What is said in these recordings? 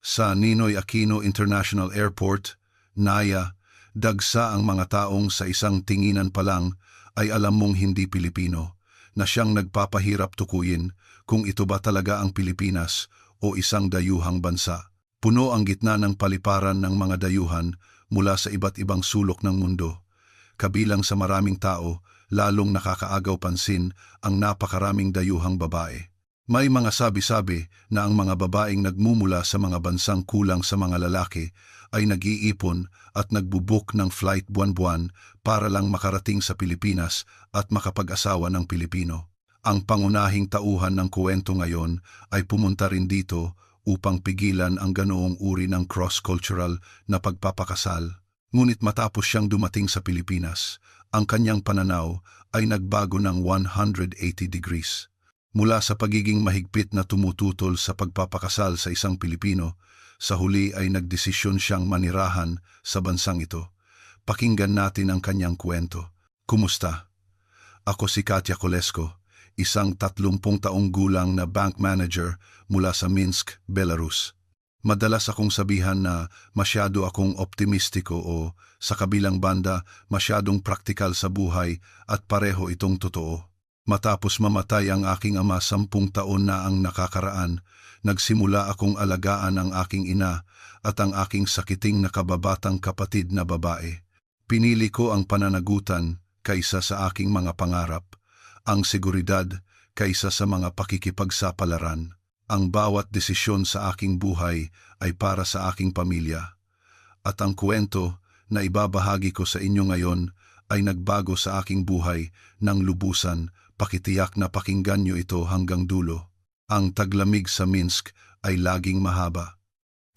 Sa Ninoy Aquino International Airport, Naya, dagsa ang mga taong sa isang tinginan pa lang ay alam mong hindi Pilipino, na siyang nagpapahirap tukuyin kung ito ba talaga ang Pilipinas o isang dayuhang bansa. Puno ang gitna ng paliparan ng mga dayuhan mula sa iba't ibang sulok ng mundo. Kabilang sa maraming tao, lalong nakakaagaw pansin ang napakaraming dayuhang babae. May mga sabi-sabi na ang mga babaeng nagmumula sa mga bansang kulang sa mga lalaki ay nag-iipon at nagbubuk ng flight buwan-buwan para lang makarating sa Pilipinas at makapag-asawa ng Pilipino. Ang pangunahing tauhan ng kuwento ngayon ay pumunta rin dito upang pigilan ang ganoong uri ng cross-cultural na pagpapakasal. Ngunit matapos siyang dumating sa Pilipinas, ang kanyang pananaw ay nagbago ng 180 degrees. Mula sa pagiging mahigpit na tumututol sa pagpapakasal sa isang Pilipino, sa huli ay nagdesisyon siyang manirahan sa bansang ito. Pakinggan natin ang kanyang kwento. Kumusta? Ako si Katya Kolesko, isang 30 taong gulang na bank manager mula sa Minsk, Belarus. Madalas akong sabihan na masyado akong optimistiko o sa kabilang banda masyadong praktikal sa buhay at pareho itong totoo. Matapos mamatay ang aking ama 10 taon na ang nakakaraan, nagsimula akong alagaan ang aking ina at ang aking sakiting na kababatang kapatid na babae. Pinili ko ang pananagutan kaysa sa aking mga pangarap, ang seguridad kaysa sa mga pakikipagsapalaran. Ang bawat desisyon sa aking buhay ay para sa aking pamilya. At ang kwento na ibabahagi ko sa inyo ngayon ay nagbago sa aking buhay ng lubusan. Pakitiyak na pakinggan nyo ito hanggang dulo. Ang taglamig sa Minsk ay laging mahaba.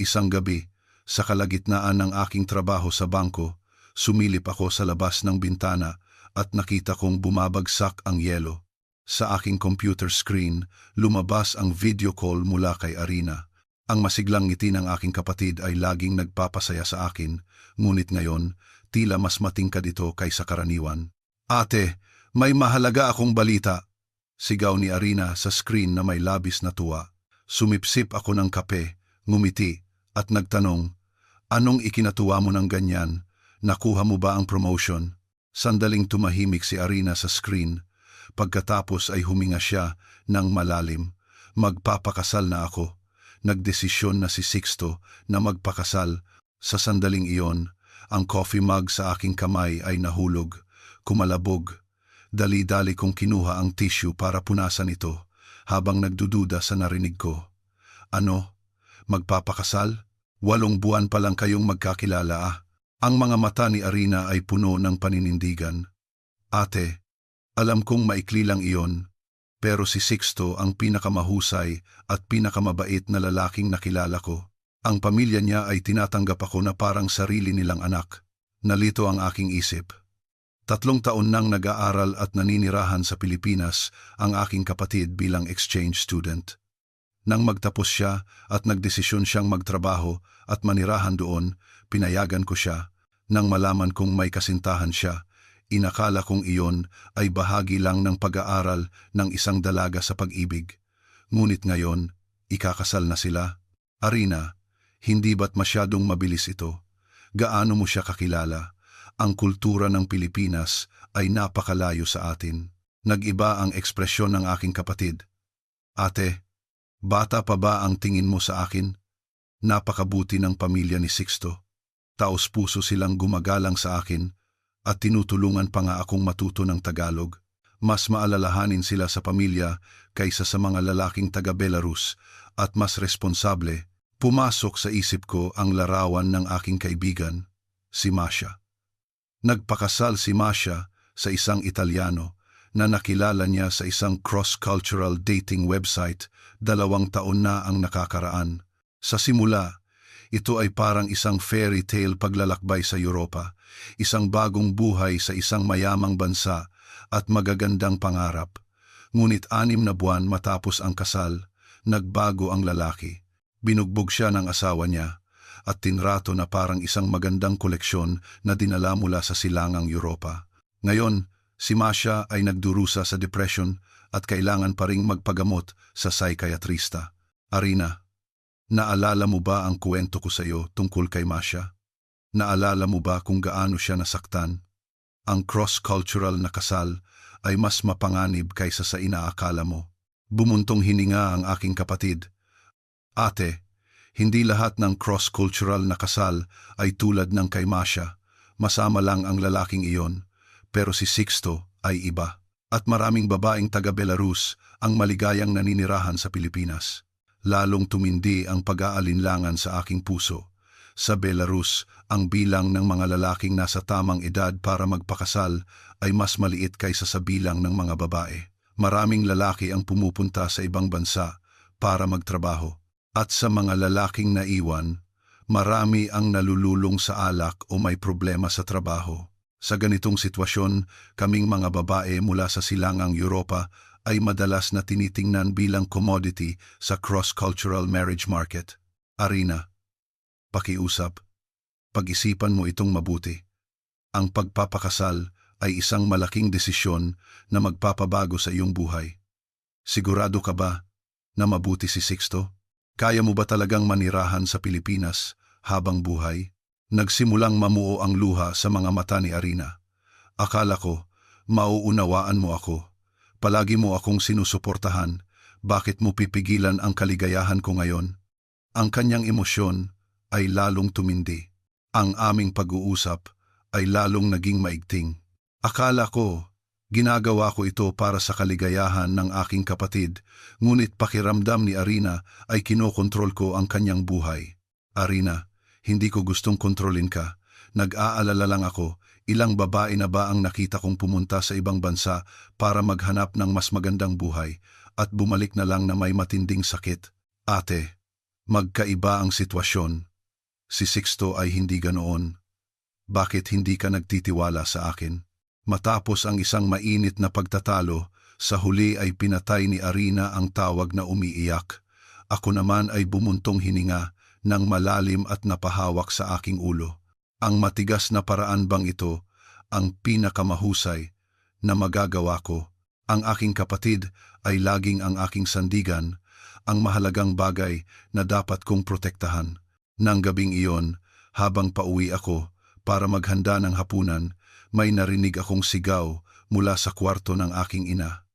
Isang gabi, sa kalagitnaan ng aking trabaho sa bangko, sumilip ako sa labas ng bintana at nakita kong bumabagsak ang yelo. Sa aking computer screen, lumabas ang video call mula kay Arina. Ang masiglang ngiti ng aking kapatid ay laging nagpapasaya sa akin, ngunit ngayon, tila mas matingkad ito kaysa karaniwan. Ate, may mahalaga akong balita, sigaw ni Arina sa screen na may labis na tuwa. Sumipsip ako ng kape, ngumiti, at nagtanong, anong ikinatuwa mo ng ganyan? Nakuha mo ba ang promotion? Sandaling tumahimik si Arina sa screen. Pagkatapos ay huminga siya ng malalim. Magpapakasal na ako. Nagdesisyon na si Sixto na magpakasal. Sa sandaling iyon, ang coffee mug sa aking kamay ay nahulog, kumalabog. Dali-dali kong kinuha ang tissue para punasan ito habang nagdududa sa narinig ko. Ano? Magpapakasal? 8 buwan pa lang kayong magkakilala ah. Ang mga mata ni Arina ay puno ng paninindigan. Ate, alam kong maikli lang iyon, pero si Sixto ang pinakamahusay at pinakamabait na lalaking nakilala ko. Ang pamilya niya ay tinatanggap ako na parang sarili nilang anak. Nalito ang aking isip. 3 taon nang nag-aaral at naninirahan sa Pilipinas ang aking kapatid bilang exchange student. Nang magtapos siya at nagdesisyon siyang magtrabaho at manirahan doon, pinayagan ko siya. Nang malaman kong may kasintahan siya, inakala kong iyon ay bahagi lang ng pag-aaral ng isang dalaga sa pag-ibig. Ngunit ngayon, ikakasal na sila. Arina, hindi ba't masyadong mabilis ito? Gaano mo siya kakilala? Ang kultura ng Pilipinas ay napakalayo sa atin. Nag-iba ang ekspresyon ng aking kapatid. Ate, bata pa ba ang tingin mo sa akin? Napakabuti ng pamilya ni Sixto. Taos-puso silang gumagalang sa akin at tinutulungan pa nga akong matuto ng Tagalog. Mas maalalahanin sila sa pamilya kaysa sa mga lalaking taga-Belarus at mas responsable. Pumasok sa isip ko ang larawan ng aking kaibigan, si Masha. Nagpakasal si Masha sa isang Italyano na nakilala niya sa isang cross-cultural dating website 2 taon na ang nakakaraan. Sa simula, ito ay parang isang fairy tale paglalakbay sa Europa, isang bagong buhay sa isang mayamang bansa at magagandang pangarap. Ngunit 6 na buwan matapos ang kasal, nagbago ang lalaki. Binugbog siya ng asawa niya at tinrato na parang isang magandang koleksyon na dinala mula sa silangang Europa. Ngayon, si Masha ay nagdurusa sa depression at kailangan pa ring magpagamot sa psychiatrista. Arina, Naalala mo ba ang kwento ko sa iyo tungkol kay Masha? Naalala mo ba kung gaano siya nasaktan? Ang cross-cultural na kasal ay mas mapanganib kaysa sa inaakala mo. Bumuntong hininga ang aking kapatid. Ate, hindi lahat ng cross-cultural na kasal ay tulad ng kay Masha. Masama lang ang lalaking iyon, pero si Sixto ay iba. At maraming babaeng taga-Belarus ang maligayang naninirahan sa Pilipinas. Lalong tumindi ang pag-aalinlangan sa aking puso. Sa Belarus, ang bilang ng mga lalaking nasa tamang edad para magpakasal ay mas maliit kaysa sa bilang ng mga babae. Maraming lalaki ang pumupunta sa ibang bansa para magtrabaho. At sa mga lalaking naiwan, marami ang nalululong sa alak o may problema sa trabaho. Sa ganitong sitwasyon, kaming mga babae mula sa silangang Europa ay madalas na tinitingnan bilang commodity sa cross-cultural marriage market. Arina, pakiusap. Pag-isipan mo itong mabuti. Ang pagpapakasal ay isang malaking desisyon na magpapabago sa iyong buhay. Sigurado ka ba na mabuti si Sixto? Kaya mo ba talagang manirahan sa Pilipinas habang buhay? Nagsimulang mamuo ang luha sa mga mata ni Arina. Akala ko, mauunawaan mo ako. Palagi mo akong sinusuportahan. Bakit mo pipigilan ang kaligayahan ko ngayon? Ang kanyang emosyon ay lalong tumindi. Ang aming pag-uusap ay lalong naging maigting. Akala ko, ginagawa ko ito para sa kaligayahan ng aking kapatid, ngunit pakiramdam ni Arina ay kinokontrol ko ang kanyang buhay. Arina, hindi ko gustong kontrolin ka. Nag-aalala lang ako, ilang babae na ba ang nakita kong pumunta sa ibang bansa para maghanap ng mas magandang buhay at bumalik na lang na may matinding sakit? Ate, magkaiba ang sitwasyon. Si Sixto ay hindi ganoon. Bakit hindi ka nagtitiwala sa akin? Matapos ang isang mainit na pagtatalo, sa huli ay pinatay ni Arina ang tawag na umiiyak. Ako naman ay bumuntong hininga ng malalim at napahawak sa aking ulo. Ang matigas na paraan bang ito ang pinakamahusay na magagawa ko? Ang aking kapatid ay laging ang aking sandigan, ang mahalagang bagay na dapat kong protektahan. Nang gabing iyon, habang pauwi ako para maghanda ng hapunan, may narinig akong sigaw mula sa kwarto ng aking ina.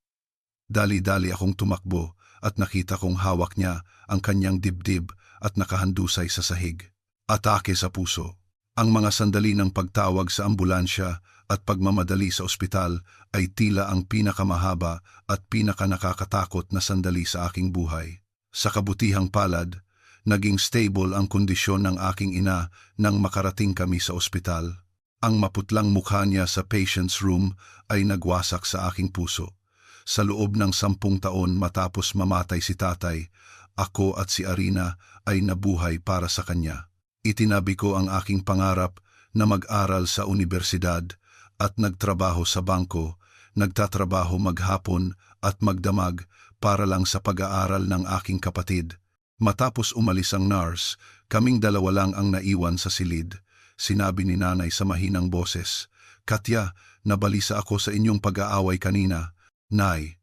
Dali-dali akong tumakbo at nakita kong hawak niya ang kanyang dibdib at nakahandusay sa sahig. Atake sa puso. Ang mga sandali ng pagtawag sa ambulansya at pagmamadali sa ospital ay tila ang pinakamahaba at pinakanakakatakot na sandali sa aking buhay. Sa kabutihang palad, naging stable ang kondisyon ng aking ina nang makarating kami sa ospital. Ang maputlang mukha niya sa patient's room ay nagwasak sa aking puso. Sa loob ng 10 taon matapos mamatay si tatay, ako at si Arina ay nabuhay para sa kanya. Itinabi ko ang aking pangarap na mag-aral sa universidad at nagtrabaho sa bangko, nagtatrabaho maghapon at magdamag para lang sa pag-aaral ng aking kapatid. Matapos umalis ang nurse, kaming dalawa lang ang naiwan sa silid. Sinabi ni nanay sa mahinang boses, "Katya, nabalisa ako sa inyong pag-aaway kanina." "Nay,"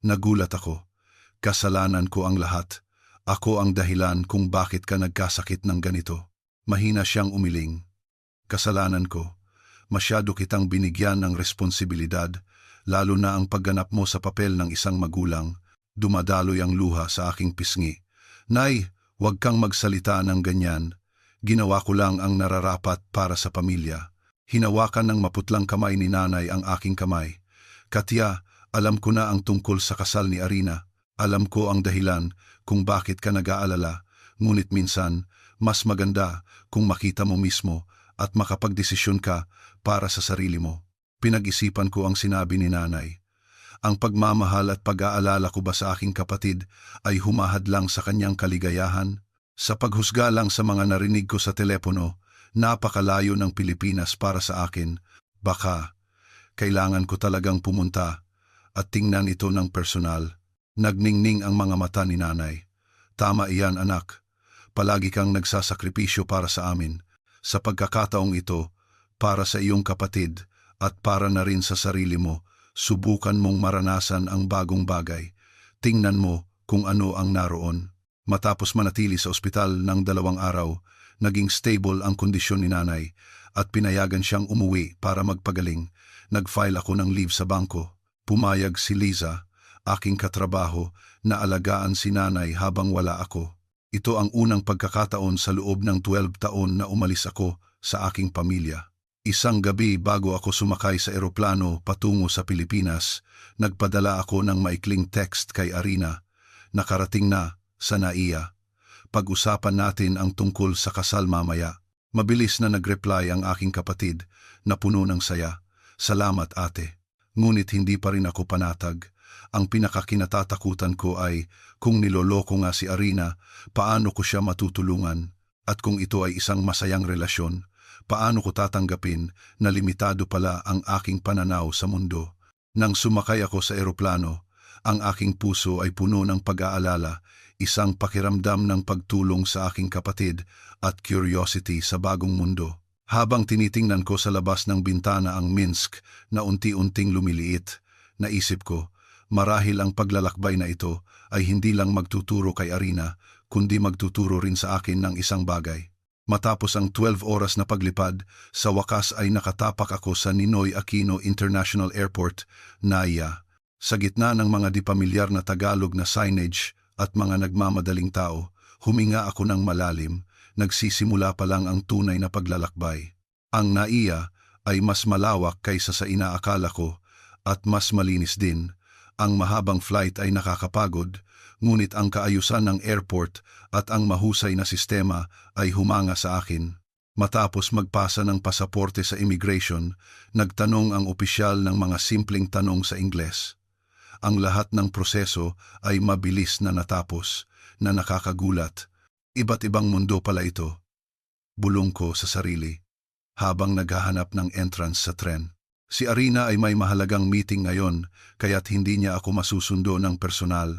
nagulat ako. "Kasalanan ko ang lahat. Ako ang dahilan kung bakit ka nagkasakit ng ganito." Mahina siyang umiling. "Kasalanan ko. Masyado kitang binigyan ng responsibilidad, lalo na ang pagganap mo sa papel ng isang magulang." Dumadaloy ang luha sa aking pisngi. "Nay, huwag kang magsalita ng ganyan. Ginawa ko lang ang nararapat para sa pamilya." Hinawakan ng maputlang kamay ni nanay ang aking kamay. "Katya, alam ko na ang tungkol sa kasal ni Arina. Alam ko ang dahilan kung bakit ka nag-aalala, ngunit minsan, mas maganda kung makita mo mismo at makapagdesisyon ka para sa sarili mo." Pinag-isipan ko ang sinabi ni nanay. Ang pagmamahal at pag-aalala ko ba sa aking kapatid ay humahad lang sa kanyang kaligayahan? Sa paghusga lang sa mga narinig ko sa telepono, napakalayo ng Pilipinas para sa akin. Baka, kailangan ko talagang pumunta at tingnan ito ng personal. Nagningning ang mga mata ni nanay. "Tama iyan, anak. Palagi kang nagsasakripisyo para sa amin. Sa pagkakataong ito, para sa iyong kapatid at para na rin sa sarili mo, subukan mong maranasan ang bagong bagay. Tingnan mo kung ano ang naroon." Matapos manatili sa ospital ng 2 araw, naging stable ang kondisyon ni nanay at pinayagan siyang umuwi para magpagaling. Nag-file ako ng leave sa bangko. Pumayag si Liza, aking katrabaho, na alagaan si nanay habang wala ako. Ito ang unang pagkakataon sa loob ng 12 taon na umalis ako sa aking pamilya. Isang gabi bago ako sumakay sa eroplano patungo sa Pilipinas, nagpadala ako ng maikling text kay Arina. Nakarating na sa NAIA. Pag-usapan natin ang tungkol sa kasal mamaya. Mabilis na nag-reply ang aking kapatid na puno ng saya. Salamat ate. Ngunit hindi pa rin ako panatag. Ang pinakakinatatakutan ko ay kung niloloko nga si Arina, paano ko siya matutulungan? At kung ito ay isang masayang relasyon, paano ko tatanggapin na limitado pala ang aking pananaw sa mundo? Nang sumakay ako sa eroplano, ang aking puso ay puno ng pag-aalala, isang pakiramdam ng pagtulong sa aking kapatid at curiosity sa bagong mundo. Habang tinitingnan ko sa labas ng bintana ang Minsk na unti-unting lumiliit, naisip ko, marahil ang paglalakbay na ito ay hindi lang magtuturo kay Arina, kundi magtuturo rin sa akin ng isang bagay. Matapos ang 12 oras na paglipad, sa wakas ay nakatapak ako sa Ninoy Aquino International Airport, NAIA. Sa gitna ng mga dipamilyar na Tagalog na signage at mga nagmamadaling tao, huminga ako ng malalim, nagsisimula pa lang ang tunay na paglalakbay. Ang NAIA ay mas malawak kaysa sa inaakala ko at mas malinis din. Ang mahabang flight ay nakakapagod, ngunit ang kaayusan ng airport at ang mahusay na sistema ay humanga sa akin. Matapos magpasa ng pasaporte sa immigration, nagtanong ang opisyal ng mga simpleng tanong sa Ingles. Ang lahat ng proseso ay mabilis na natapos, na nakakagulat. Iba't ibang mundo pala ito. Bulong ko sa sarili, habang naghahanap ng entrance sa tren. Si Arina ay may mahalagang meeting ngayon, kaya't hindi niya ako masusundo ng personal.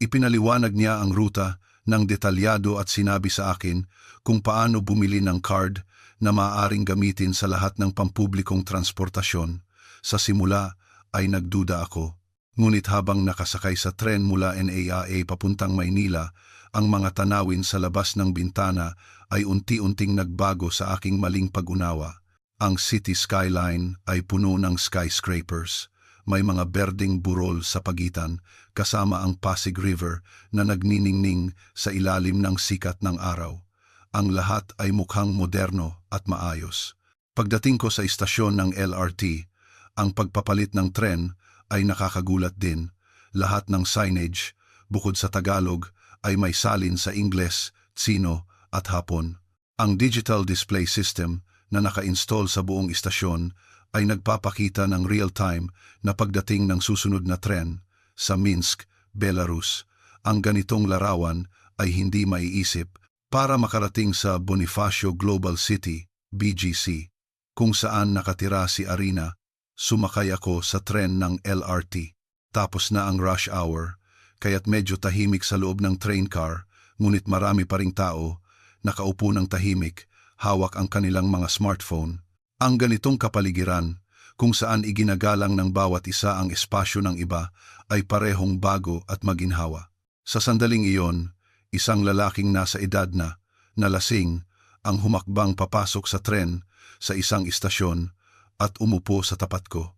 Ipinaliwanag niya ang ruta ng detalyado at sinabi sa akin kung paano bumili ng card na maaaring gamitin sa lahat ng pampublikong transportasyon. Sa simula ay nagduda ako. Ngunit habang nakasakay sa tren mula NAIA papuntang Maynila, ang mga tanawin sa labas ng bintana ay unti-unting nagbago sa aking maling pag-unawa. Ang city skyline ay puno ng skyscrapers. May mga berdeng burol sa pagitan, kasama ang Pasig River na nagniningning sa ilalim ng sikat ng araw. Ang lahat ay mukhang moderno at maayos. Pagdating ko sa istasyon ng LRT, ang pagpapalit ng tren ay nakakagulat din. Lahat ng signage, bukod sa Tagalog, ay may salin sa Ingles, Tsino at Hapon. Ang digital display system na naka-install sa buong istasyon ay nagpapakita ng real-time na pagdating ng susunod na tren sa Minsk, Belarus. Ang ganitong larawan ay hindi maiisip para makarating sa Bonifacio Global City, BGC, kung saan nakatira si Arina. Sumakay ako sa tren ng LRT. Tapos na ang rush hour, kaya't medyo tahimik sa loob ng train car, ngunit marami pa ring tao, nakaupo ng tahimik, hawak ang kanilang mga smartphone. Ang ganitong kapaligiran, kung saan iginagalang ng bawat isa ang espasyo ng iba, ay parehong bago at maginhawa. Sa sandaling iyon, isang lalaking nasa edad na lasing, ang humakbang papasok sa tren sa isang istasyon at umupo sa tapat ko.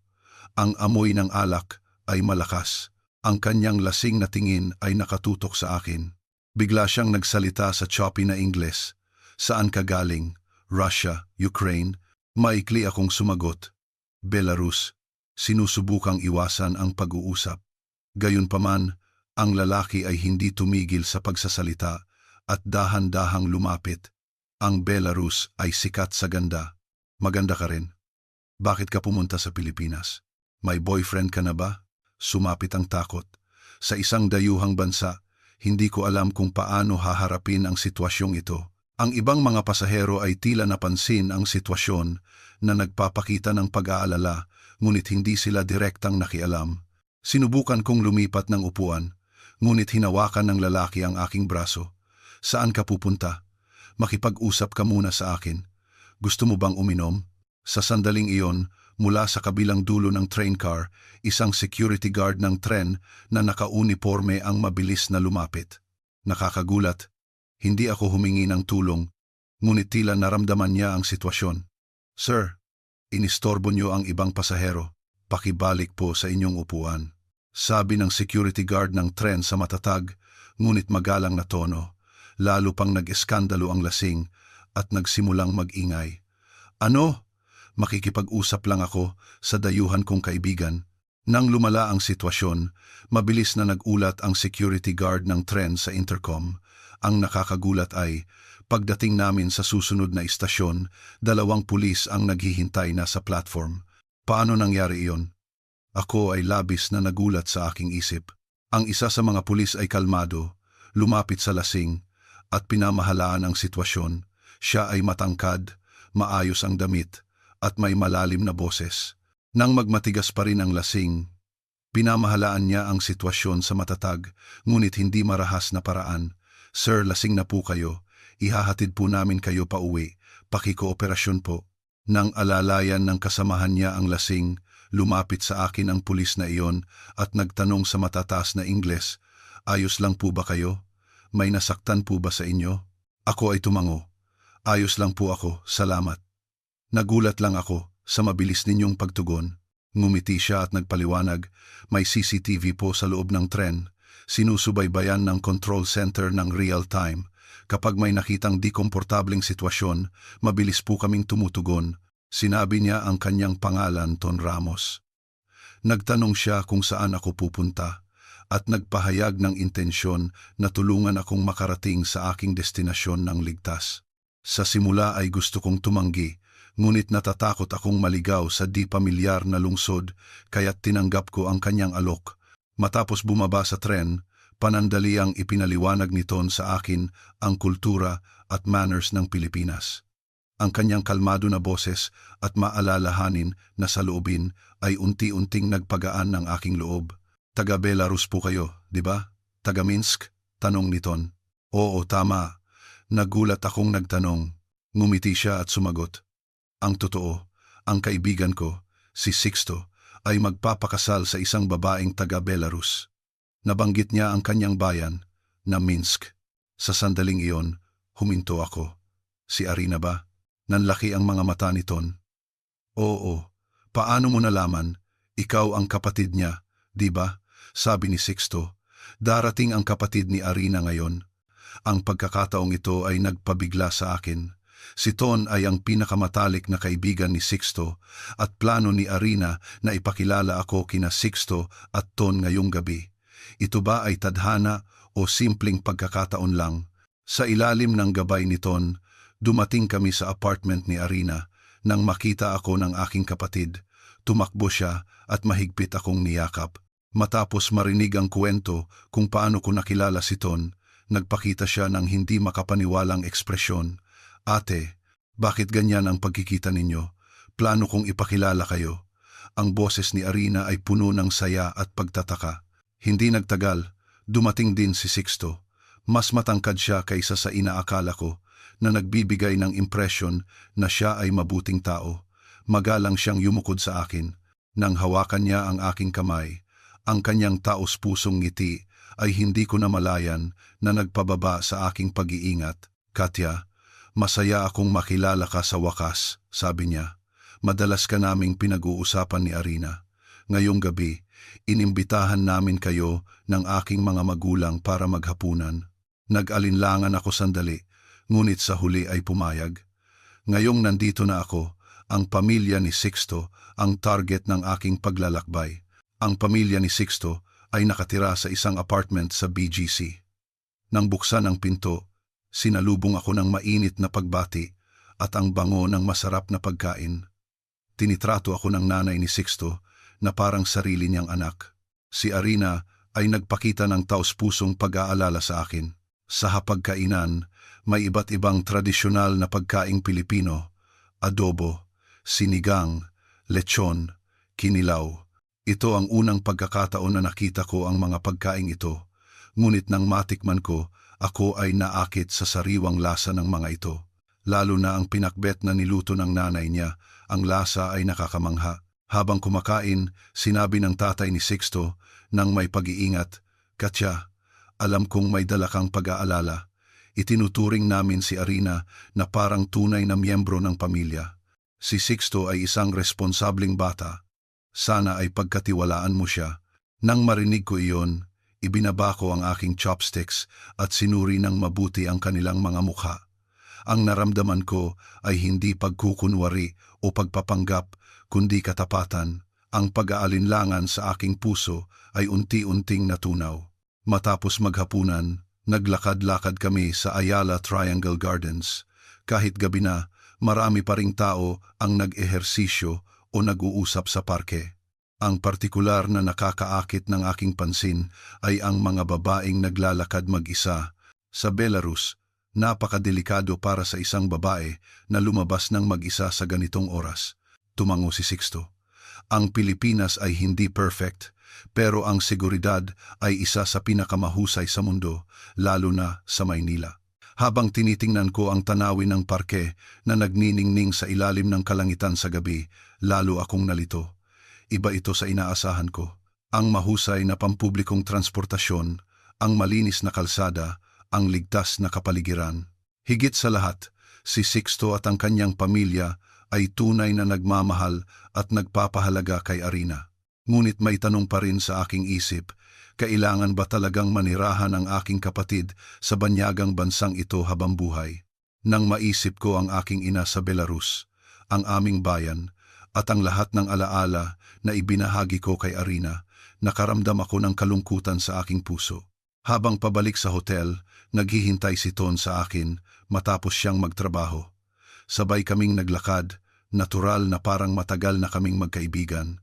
Ang amoy ng alak ay malakas. Ang kanyang lasing na tingin ay nakatutok sa akin. Bigla siyang nagsalita sa choppy na Ingles. Saan ka galing? Russia, Ukraine? Maikli akong sumagot. Belarus. Sinusubukang iwasan ang pag-uusap. Gayunpaman, ang lalaki ay hindi tumigil sa pagsasalita at dahan-dahang lumapit. Ang Belarus ay sikat sa ganda. Maganda ka rin. Bakit ka pumunta sa Pilipinas? May boyfriend ka na ba? Sumapit ang takot. Sa isang dayuhang bansa, hindi ko alam kung paano haharapin ang sitwasyong ito. Ang ibang mga pasahero ay tila napansin ang sitwasyon na nagpapakita ng pag-aalala, ngunit hindi sila direktang nakialam. Sinubukan kong lumipat ng upuan, ngunit hinawakan ng lalaki ang aking braso. Saan ka pupunta? Makipag-usap ka muna sa akin. Gusto mo bang uminom? Sa sandaling iyon, mula sa kabilang dulo ng train car, isang security guard ng tren na nakauniporme ang mabilis na lumapit. Nakakagulat, hindi ako humingi ng tulong, ngunit tila naramdaman niya ang sitwasyon. Sir, inistorbo niyo ang ibang pasahero. Pakibalik po sa inyong upuan. Sabi ng security guard ng tren sa matatag, ngunit magalang na tono. Lalo pang nag-eskandalo ang lasing at nagsimulang mag-ingay. Ano? Makikipag-usap lang ako sa dayuhan kong kaibigan. Nang lumala ang sitwasyon, mabilis na nagulat ang security guard ng tren sa intercom. Ang nakakagulat ay, pagdating namin sa susunod na istasyon, 2 pulis ang naghihintay na sa platform. Paano nangyari iyon? Ako ay labis na nagulat sa aking isip. Ang isa sa mga pulis ay kalmado, lumapit sa lasing, at pinamahalaan ang sitwasyon. Siya ay matangkad, maayos ang damit, at may malalim na boses. Nang magmatigas pa rin ang lasing, pinamahalaan niya ang sitwasyon sa matatag, ngunit hindi marahas na paraan. Sir, lasing na po kayo. Ihahatid po namin kayo pa uwi. Pakikooperasyon po. Nang alalayan ng kasamahan niya ang lasing, lumapit sa akin ang pulis na iyon at nagtanong sa matataas na Ingles, ayos lang po ba kayo? May nasaktan po ba sa inyo? Ako ay tumango. Ayos lang po ako, salamat. Nagulat lang ako sa mabilis ninyong pagtugon. Ngumiti siya at nagpaliwanag, may CCTV po sa loob ng tren. Sinusubaybayan ng control center ng real time. Kapag may nakitang di komportableng sitwasyon, mabilis po kaming tumutugon. Sinabi niya ang kanyang pangalan, Ton Ramos. Nagtanong siya kung saan ako pupunta at nagpahayag ng intensyon na tulungan akong makarating sa aking destinasyon ng ligtas. Sa simula ay gusto kong tumanggi, ngunit natatakot akong maligaw sa di pamilyar na lungsod kaya't tinanggap ko ang kanyang alok. Matapos bumaba sa tren, panandaliang ipinaliwanag ni Ton sa akin ang kultura at manners ng Pilipinas. Ang kanyang kalmado na boses at maalalahanin na saloobin ay unti-unting nagpagaan ng aking loob. Taga Belarus po kayo, di ba? Taga Minsk? Tanong ni Ton. Oo, tama. Nagulat akong nagtanong. Ngumiti siya at sumagot. Ang totoo, ang kaibigan ko, si Sixto, ay magpapakasal sa isang babaeng taga Belarus. Nabanggit niya ang kanyang bayan, na Minsk. Sa sandaling iyon, huminto ako. Si Arina ba? Nanlaki ang mga mata ni Ton. Oo, paano mo nalaman? Ikaw ang kapatid niya, di ba? Sabi ni Sixto. Darating ang kapatid ni Arina ngayon. Ang pagkakataong ito ay nagpabigla sa akin. Si Ton ay ang pinakamatalik na kaibigan ni Sixto at plano ni Arina na ipakilala ako kina Sixto at Ton ngayong gabi. Ito ba ay tadhana o simpleng pagkakataon lang? Sa ilalim ng gabay ni Ton, dumating kami sa apartment ni Arina. Nang makita ako ng aking kapatid, tumakbo siya at mahigpit akong niyakap. Matapos marinig ang kwento kung paano ko nakilala si Ton, nagpakita siya ng hindi makapaniwalang ekspresyon. Ate, bakit ganyan ang pagkikita ninyo? Plano kong ipakilala kayo. Ang boses ni Arina ay puno ng saya at pagtataka. Hindi nagtagal, dumating din si Sixto. Mas matangkad siya kaysa sa inaakala ko, na nagbibigay ng impresyon na siya ay mabuting tao. Magalang siyang yumukod sa akin. Nang hawakan niya ang aking kamay, ang kanyang taos-pusong ngiti ay hindi ko namalayan na nagpababa sa aking pag-iingat. Katya, masaya akong makilala ka sa wakas, sabi niya. Madalas ka naming pinag-uusapan ni Arina. Ngayong gabi, inimbitahan namin kayo ng aking mga magulang para maghapunan. Nag-alinlangan ako sandali, ngunit sa huli ay pumayag. Ngayong nandito na ako, ang pamilya ni Sixto ang target ng aking paglalakbay. Ang pamilya ni Sixto ay nakatira sa isang apartment sa BGC. Nang buksan ang pinto, sinalubong ako ng mainit na pagbati at ang bango ng masarap na pagkain. Tinitrato ako ng nanay ni Sixto na parang sarili niyang anak. Si Arina ay nagpakita ng taos-pusong pag-aalala sa akin. Sa hapagkainan, may iba't ibang tradisyonal na pagkaing Pilipino, adobo, sinigang, lechon, kinilaw. Ito ang unang pagkakataon na nakita ko ang mga pagkaing ito, ngunit nang matikman ko, ako ay naakit sa sariwang lasa ng mga ito. Lalo na ang pinakbet na niluto ng nanay niya, ang lasa ay nakakamangha. Habang kumakain, sinabi ng tatay ni Sixto nang may pag-iingat, Katya, Alam kong may dala kang pag-aalala. Itinuturing namin si Arina na parang tunay na miyembro ng pamilya. Si Sixto ay isang responsableng bata. Sana ay pagkatiwalaan mo siya. Nang marinig ko iyon, ibinaba ko ang aking chopsticks at sinuri ng mabuti ang kanilang mga mukha. Ang naramdaman ko ay hindi pagkukunwari o pagpapanggap, kundi katapatan. Ang pag-aalinlangan sa aking puso ay unti-unting natunaw. Matapos maghapunan, naglakad-lakad kami sa Ayala Triangle Gardens. Kahit gabi na, marami pa ring tao ang nag-ehersisyo o nag-uusap sa parke. Ang partikular na nakakaakit ng aking pansin ay ang mga babaeng naglalakad mag-isa. Sa Belarus, napakadelikado para sa isang babae na lumabas ng mag-isa sa ganitong oras. Tumango si Sixto. Ang Pilipinas ay hindi perfect, pero ang seguridad ay isa sa pinakamahusay sa mundo, lalo na sa Maynila. Habang tinitingnan ko ang tanawin ng parke na nagniningning sa ilalim ng kalangitan sa gabi, lalo akong nalito. Iba ito sa inaasahan ko. Ang mahusay na pampublikong transportasyon, ang malinis na kalsada, ang ligtas na kapaligiran. Higit sa lahat, si Sixto at ang kanyang pamilya ay tunay na nagmamahal at nagpapahalaga kay Arina. Ngunit may tanong pa rin sa aking isip, kailangan ba talagang manirahan ang aking kapatid sa banyagang bansang ito habang buhay? Nang maisip ko ang aking ina sa Belarus, ang aming bayan, at ang lahat ng alaala na ibinahagi ko kay Arina, nakaramdam ako ng kalungkutan sa aking puso. Habang pabalik sa hotel, naghihintay si Ton sa akin matapos siyang magtrabaho. Sabay kaming naglakad, natural na parang matagal na kaming magkaibigan.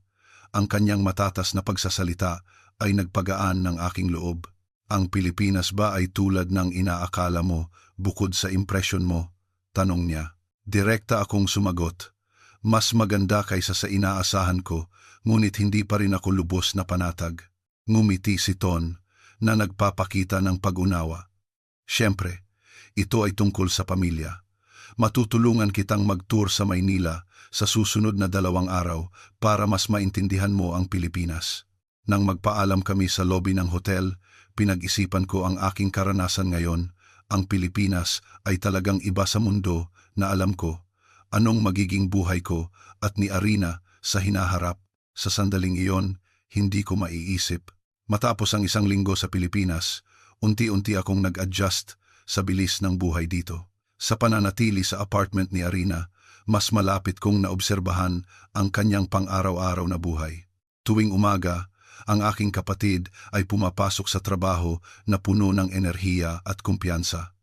Ang kanyang matatas na pagsasalita ay nagpagaan ng aking loob. Ang Pilipinas ba ay tulad ng inaakala mo bukod sa impresyon mo? Tanong niya. Direkta akong sumagot. Mas maganda kaysa sa inaasahan ko, ngunit hindi pa rin ako lubos na panatag. Ngumiti si Ton na nagpapakita ng pag-unawa. Siyempre, ito ay tungkol sa pamilya. Matutulungan kitang mag-tour sa Maynila sa susunod na 2 araw para mas maintindihan mo ang Pilipinas. Nang magpaalam kami sa lobby ng hotel, pinag-isipan ko ang aking karanasan ngayon. Ang Pilipinas ay talagang iba sa mundo na alam ko. Anong magiging buhay ko at ni Arina sa hinaharap? Sa sandaling iyon, hindi ko maiisip. Matapos ang 1 linggo sa Pilipinas, unti-unti akong nag-adjust sa bilis ng buhay dito. Sa pananatili sa apartment ni Arina, mas malapit kong naobserbahan ang kanyang pang-araw-araw na buhay. Tuwing umaga, ang aking kapatid ay pumapasok sa trabaho na puno ng enerhiya at kumpiyansa.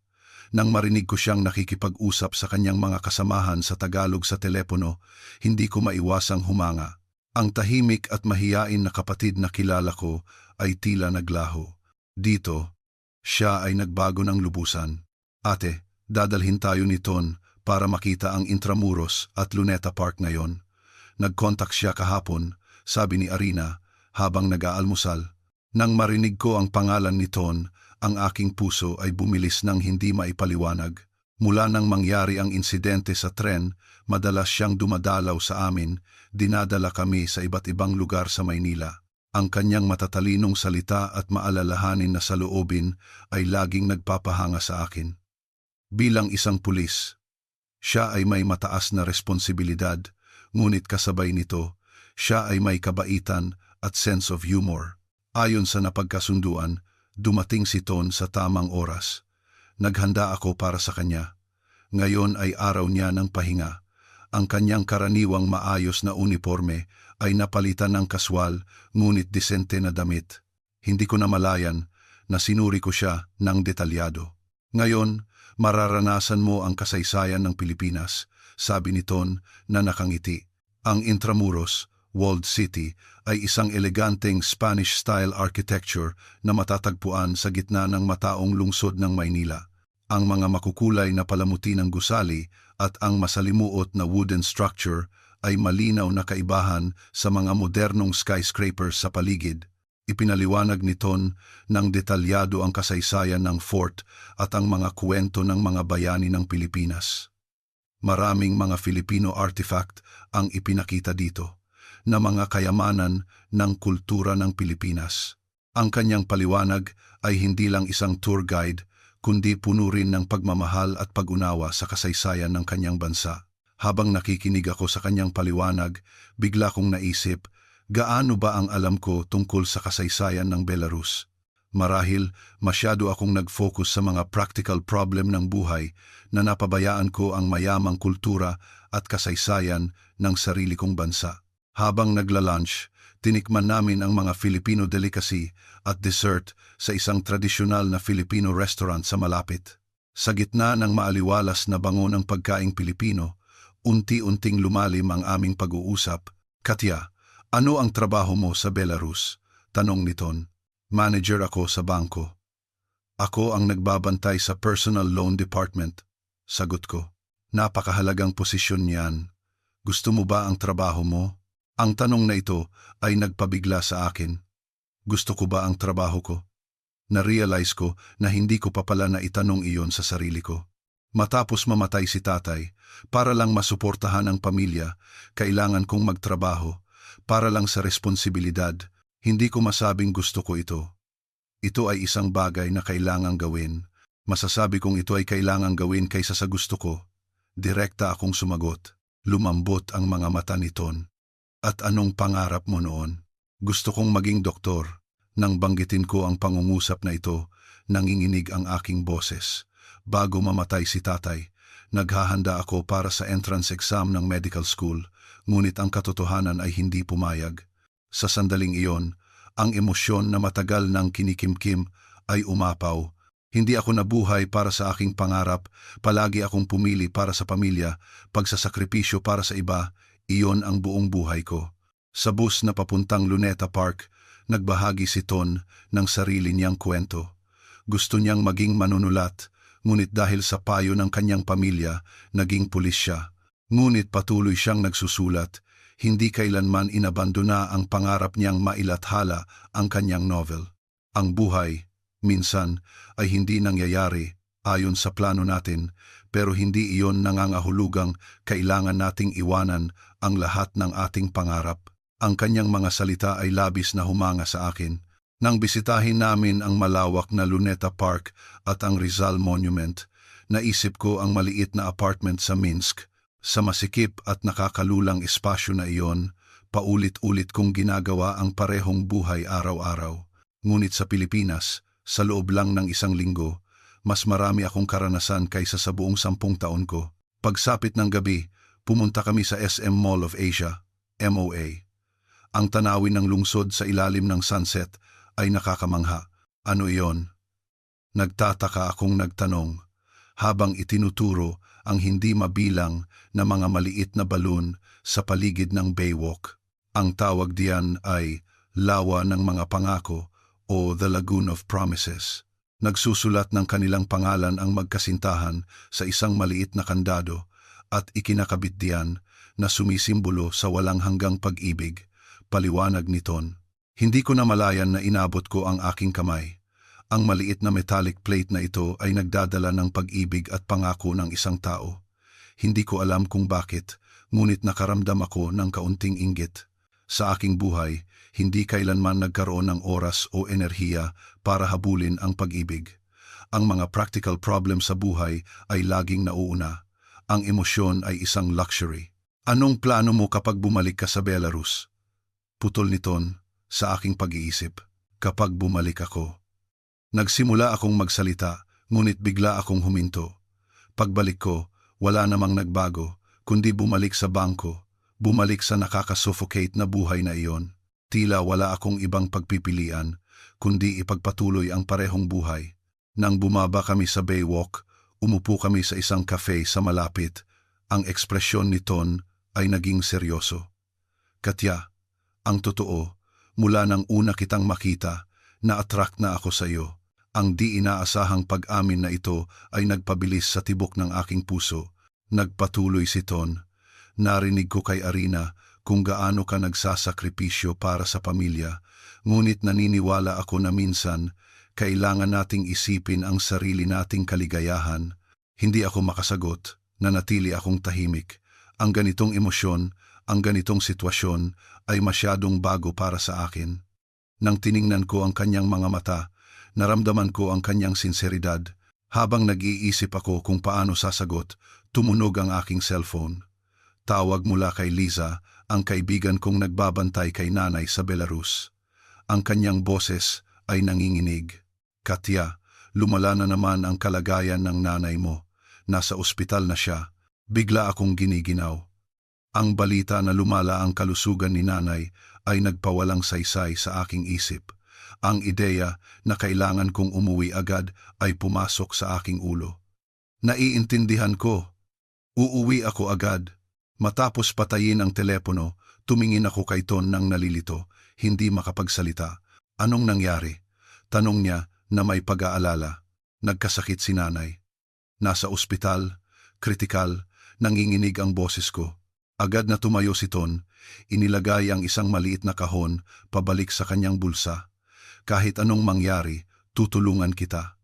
Nang marinig ko siyang nakikipag-usap sa kanyang mga kasamahan sa Tagalog sa telepono, hindi ko maiwasang humanga. Ang tahimik at mahiyain na kapatid na kilala ko ay tila naglaho. Dito, siya ay nagbago ng lubusan. Ate, dadalhin tayo ni Ton para makita ang Intramuros at Luneta Park ngayon. Nag-contact siya kahapon, sabi ni Arina habang nag-aalmusal. Nang marinig ko ang pangalan ni Ton, ang aking puso ay bumilis ng hindi maipaliwanag. Mula nang mangyari ang insidente sa tren, madalas siyang dumadalaw sa amin, dinadala kami sa iba't ibang lugar sa Maynila. Ang kanyang matatalinong salita at maalalahanin na saloobin ay laging nagpapahanga sa akin. Bilang isang pulis, siya ay may mataas na responsibilidad, ngunit kasabay nito, siya ay may kabaitan at sense of humor. Ayon sa napagkasunduan, dumating si Ton sa tamang oras. Naghanda ako para sa kanya. Ngayon ay araw niya ng pahinga. Ang kanyang karaniwang maayos na uniforme ay napalitan ng kaswal ngunit disente na damit. Hindi ko namalayan na sinuri ko siya ng detalyado. Ngayon, mararanasan mo ang kasaysayan ng Pilipinas, sabi ni Ton na nakangiti. Ang Intramuros, Walled City, ay isang eleganteng Spanish-style architecture na matatagpuan sa gitna ng mataong lungsod ng Maynila. Ang mga makukulay na palamuti ng gusali at ang masalimuot na wooden structure ay malinaw na kaibahan sa mga modernong skyscrapers sa paligid. Ipinaliwanag ni Ton ng detalyado ang kasaysayan ng fort at ang mga kwento ng mga bayani ng Pilipinas. Maraming mga Filipino artifact ang ipinakita dito, na mga kayamanan ng kultura ng Pilipinas. Ang kanyang paliwanag ay hindi lang isang tour guide, kundi puno rin ng pagmamahal at pag-unawa sa kasaysayan ng kanyang bansa. Habang nakikinig ako sa kanyang paliwanag, bigla kong naisip, gaano ba ang alam ko tungkol sa kasaysayan ng Belarus? Marahil masyado akong nag-focus sa mga practical problem ng buhay na napabayaan ko ang mayamang kultura at kasaysayan ng sarili kong bansa. Habang nagla-lunch, tinikman namin ang mga Filipino delicacy at dessert sa isang tradisyonal na Filipino restaurant sa malapit. Sa gitna ng maaliwalas na bango ng pagkaing Pilipino, unti-unting lumalim ang aming pag-uusap. "Katya, ano ang trabaho mo sa Belarus?" tanong ni Ton. "Manager ako sa bangko." "Ako ang nagbabantay sa personal loan department," sagot ko. "Napakahalagang posisyon niyan. Gusto mo ba ang trabaho mo?" Ang tanong na ito ay nagpabigla sa akin. Gusto ko ba ang trabaho ko? Na-realize ko na hindi ko pa pala na itanong iyon sa sarili ko. Matapos mamatay si tatay, para lang masuportahan ang pamilya, kailangan kong magtrabaho. Para lang sa responsibilidad, hindi ko masabing gusto ko ito. Ito ay isang bagay na kailangang gawin. Masasabi kong ito ay kailangang gawin kaysa sa gusto ko. Direkta akong sumagot. Lumambot ang mga mata ni Ton. "At anong pangarap mo noon?" "Gusto kong maging doktor." Nang banggitin ko ang pangungusap na ito, nanginginig ang aking boses. Bago mamatay si tatay, naghahanda ako para sa entrance exam ng medical school, ngunit ang katotohanan ay hindi pumayag. Sa sandaling iyon, ang emosyon na matagal nang kinikimkim ay umapaw. Hindi ako nabuhay para sa aking pangarap, palagi akong pumili para sa pamilya, pagsasakripisyo para sa iba, iyon ang buong buhay ko. Sa bus na papuntang Luneta Park, nagbahagi si Ton ng sarili niyang kwento. Gusto niyang maging manunulat, ngunit dahil sa payo ng kanyang pamilya, naging pulis siya. Ngunit patuloy siyang nagsusulat, hindi kailanman inabandona ang pangarap niyang mailathala ang kanyang novel. Ang buhay, minsan, ay hindi nangyayari ayon sa plano natin, pero hindi iyon nangangahulugang kailangan nating iwanan ang lahat ng ating pangarap. Ang kanyang mga salita ay labis na humanga sa akin. Nang bisitahin namin ang malawak na Luneta Park at ang Rizal Monument, naisip ko ang maliit na apartment sa Minsk. Sa masikip at nakakalulang espasyo na iyon, paulit-ulit kong ginagawa ang parehong buhay araw-araw. Ngunit sa Pilipinas, sa loob lang ng isang linggo, mas marami akong karanasan kaysa sa buong 10 taon ko. Pagsapit ng gabi, pumunta kami sa SM Mall of Asia, MOA. Ang tanawin ng lungsod sa ilalim ng sunset ay nakakamangha. "Ano iyon?" Nagtataka akong nagtanong, habang itinuturo ang hindi mabilang na mga maliit na balon sa paligid ng Baywalk. Ang tawag diyan ay Lawa ng Mga Pangako o The Lagoon of Promises. Nagsusulat ng kanilang pangalan ang magkasintahan sa isang maliit na kandado at ikinakabit diyan na sumisimbolo sa walang hanggang pag-ibig. Paliwanag ni Ton. Hindi ko namalayan na inabot ko ang aking kamay. Ang maliit na metallic plate na ito ay nagdadala ng pag-ibig at pangako ng isang tao. Hindi ko alam kung bakit, ngunit nakaramdam ako ng kaunting inggit. Sa aking buhay, hindi kailanman nagkaroon ng oras o enerhiya para habulin ang pag-ibig. Ang mga practical problem sa buhay ay laging nauuna. Ang emosyon ay isang luxury. "Anong plano mo kapag bumalik ka sa Belarus?" Putol ni Ton sa aking pag-iisip. "Kapag bumalik ako." Nagsimula akong magsalita, ngunit bigla akong huminto. Pagbalik ko, wala namang nagbago, kundi bumalik sa bangko, bumalik sa nakakasuffocate na buhay na iyon. Tila wala akong ibang pagpipilian, kundi ipagpatuloy ang parehong buhay. Nang bumaba kami sa Baywalk, umupo kami sa isang cafe sa malapit. Ang ekspresyon ni Ton ay naging seryoso. "Katya, ang totoo, mula nang una kitang makita, na-attract na ako sa iyo. Ang di inaasahang pag-amin na ito ay nagpabilis sa tibok ng aking puso." Nagpatuloy si Ton. "Narinig ko kay Arina kung gaano ka nagsasakripisyo para sa pamilya, ngunit naniniwala ako na minsan, kailangan nating isipin ang sarili nating kaligayahan." Hindi ako makasagot, nanatili akong tahimik. Ang ganitong emosyon, ang ganitong sitwasyon ay masyadong bago para sa akin. Nang tiningnan ko ang kanyang mga mata, naramdaman ko ang kanyang sinseridad. Habang nag-iisip ako kung paano sasagot, tumunog ang aking cellphone. Tawag mula kay Liza, ang kaibigan kong nagbabantay kay nanay sa Belarus. Ang kanyang boses ay nanginginig. Katya, lumala na naman ang kalagayan ng nanay mo. Nasa ospital na siya. Bigla akong giniginaw. Ang balita na lumala ang kalusugan ni nanay ay nagpawalang saysay sa aking isip. Ang ideya na kailangan kong umuwi agad ay pumasok sa aking ulo. Naiintindihan ko. Uuwi ako agad. Matapos patayin ang telepono, tumingin ako kay Ton nang nalilito, hindi makapagsalita. Anong nangyari? Tanong niya na may pag-aalala. Nagkasakit si nanay. Nasa ospital, kritikal, nanginginig ang boses ko. Agad na tumayo si Ton, inilagay ang isang maliit na kahon pabalik sa kanyang bulsa. Kahit anong mangyari, tutulungan kita.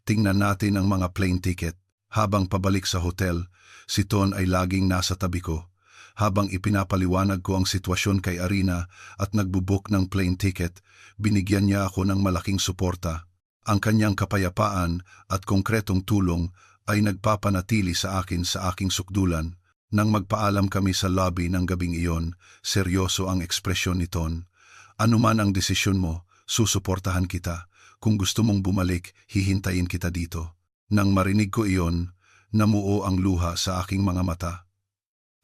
Tingnan natin ang mga plane ticket. Habang pabalik sa hotel, si Ton ay laging nasa tabi ko. Habang ipinapaliwanag ko ang sitwasyon kay Arina at nagbubook ng plane ticket, binigyan niya ako ng malaking suporta. Ang kanyang kapayapaan at konkretong tulong ay nagpapanatili sa akin sa aking sukdulan. Nang magpaalam kami sa lobby ng gabing iyon, seryoso ang ekspresyon ni Ton. Ano man ang desisyon mo, susuportahan kita. Kung gusto mong bumalik, hihintayin kita dito. Nang marinig ko iyon, namuo ang luha sa aking mga mata.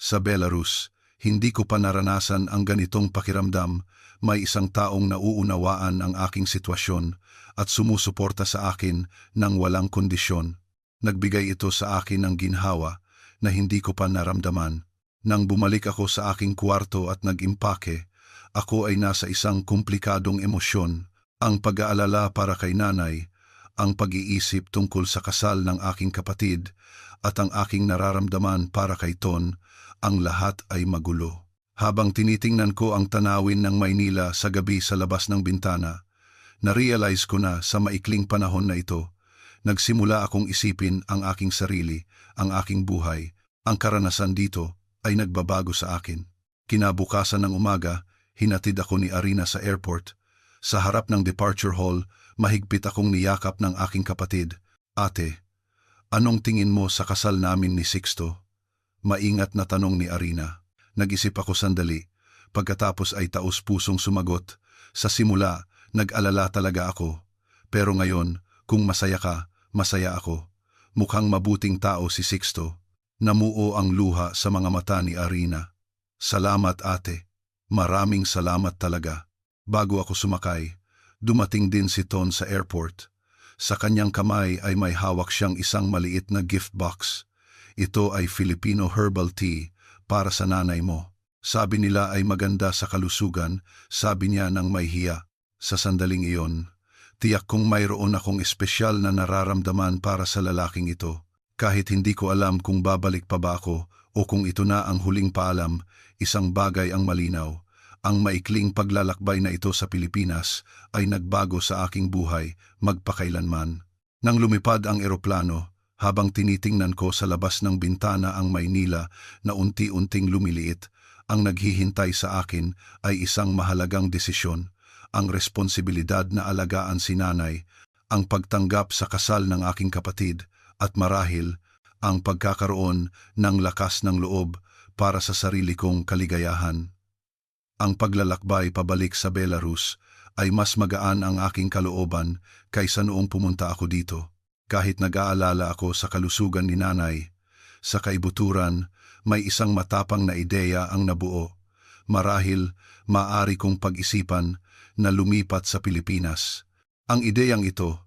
Sa Belarus, hindi ko pa naranasan ang ganitong pakiramdam. May isang taong nauunawaan ang aking sitwasyon at sumusuporta sa akin ng walang kondisyon. Nagbigay ito sa akin ng ginhawa na hindi ko pa naramdaman. Nang bumalik ako sa aking kwarto at nag-impake, ako ay nasa isang komplikadong emosyon. Ang pag-aalala para kay nanay, ang pag-iisip tungkol sa kasal ng aking kapatid, at ang aking nararamdaman para kay Ton, ang lahat ay magulo. Habang tinitingnan ko ang tanawin ng Maynila sa gabi sa labas ng bintana, na-realize ko na sa maikling panahon na ito, nagsimula akong isipin ang aking sarili, ang aking buhay. Ang karanasan dito ay nagbabago sa akin. Kinabukasan ng umaga, hinatid ako ni Arina sa airport. Sa harap ng departure hall, mahigpit akong niyakap ng aking kapatid. Ate, anong tingin mo sa kasal namin ni Sixto? Maingat na tanong ni Arina. Nag-isip ako sandali. Pagkatapos ay taos-pusong sumagot. Sa simula, nag-alala talaga ako. Pero ngayon, kung masaya ka, masaya ako. Mukhang mabuting tao si Sixto. Namuo ang luha sa mga mata ni Arina. Salamat ate. Maraming salamat talaga. Bago ako sumakay, dumating din si Ton sa airport. Sa kanyang kamay ay may hawak siyang isang maliit na gift box. Ito ay Filipino herbal tea para sa nanay mo. Sabi nila ay maganda sa kalusugan, sabi niya nang may hiya. Sa sandaling iyon, tiyak kong mayroon akong espesyal na nararamdaman para sa lalaking ito. Kahit hindi ko alam kung babalik pa ba ako o kung ito na ang huling paalam, isang bagay ang malinaw. Ang maikling paglalakbay na ito sa Pilipinas ay nagbago sa aking buhay magpakailanman. Nang lumipad ang eroplano, habang tinitingnan ko sa labas ng bintana ang Maynila na unti-unting lumiliit, ang naghihintay sa akin ay isang mahalagang desisyon, ang responsibilidad na alagaan si nanay, ang pagtanggap sa kasal ng aking kapatid, at marahil ang pagkakaroon ng lakas ng loob para sa sarili kong kaligayahan. Ang paglalakbay pabalik sa Belarus ay mas magaan ang aking kalooban kaysa noong pumunta ako dito. Kahit nag-aalala ako sa kalusugan ni nanay, sa kaibuturan, may isang matapang na ideya ang nabuo. Marahil, maaari kong pag-isipan na lumipat sa Pilipinas. Ang ideyang ito,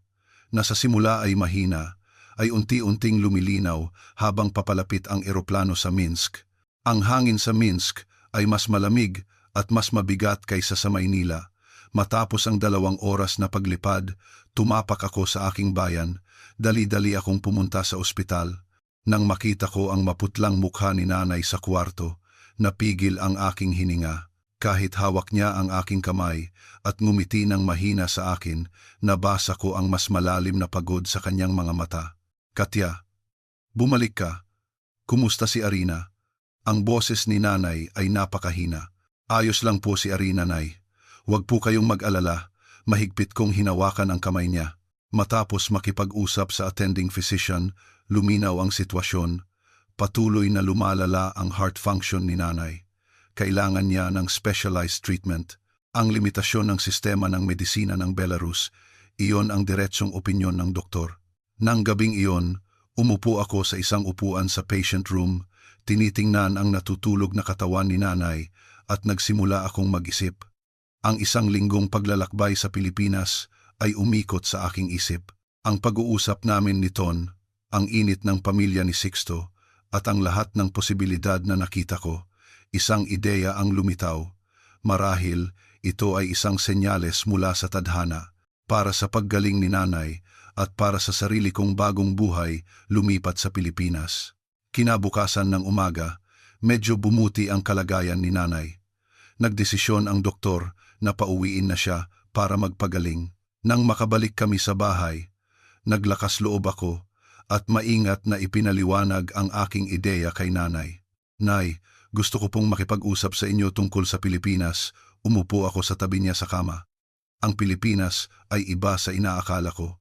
na sa simula ay mahina, ay unti-unting lumilinaw habang papalapit ang eroplano sa Minsk. Ang hangin sa Minsk ay mas malamig at mas mabigat kaysa sa Maynila. Matapos ang 2 oras na paglipad, tumapak ako sa aking bayan. Dali-dali akong pumunta sa ospital. Nang makita ko ang maputlang mukha ni nanay sa kwarto, napigil ang aking hininga. Kahit hawak niya ang aking kamay at ngumiti ng mahina sa akin, nabasa ko ang mas malalim na pagod sa kanyang mga mata. Katya, bumalik ka. Kumusta si Arina? Ang boses ni nanay ay napakahina. Ayos lang po si Arina, nay. Huwag po kayong mag-alala. Mahigpit kong hinawakan ang kamay niya. Matapos makipag-usap sa attending physician, luminaw ang sitwasyon. Patuloy na lumalala ang heart function ni nanay. Kailangan niya ng specialized treatment. Ang limitasyon ng sistema ng medisina ng Belarus, iyon ang diretsong opinyon ng doktor. Nang gabing iyon, umupo ako sa isang upuan sa patient room, tinitingnan ang natutulog na katawan ni nanay at nagsimula akong mag-isip. Ang isang linggong paglalakbay sa Pilipinas ay umikot sa aking isip. Ang pag-uusap namin ni Ton, ang init ng pamilya ni Sixto, at ang lahat ng posibilidad na nakita ko, isang ideya ang lumitaw. Marahil, ito ay isang senyales mula sa tadhana, para sa paggaling ni nanay at para sa sarili kong bagong buhay lumipat sa Pilipinas. Kinabukasan ng umaga, medyo bumuti ang kalagayan ni nanay. Nagdesisyon ang doktor na pauwiin na siya para magpagaling. Nang makabalik kami sa bahay, naglakas loob ako at maingat na ipinaliwanag ang aking ideya kay nanay. Nay, gusto ko pong makipag-usap sa inyo tungkol sa Pilipinas. Umupo ako sa tabi niya sa kama. Ang Pilipinas ay iba sa inaakala ko.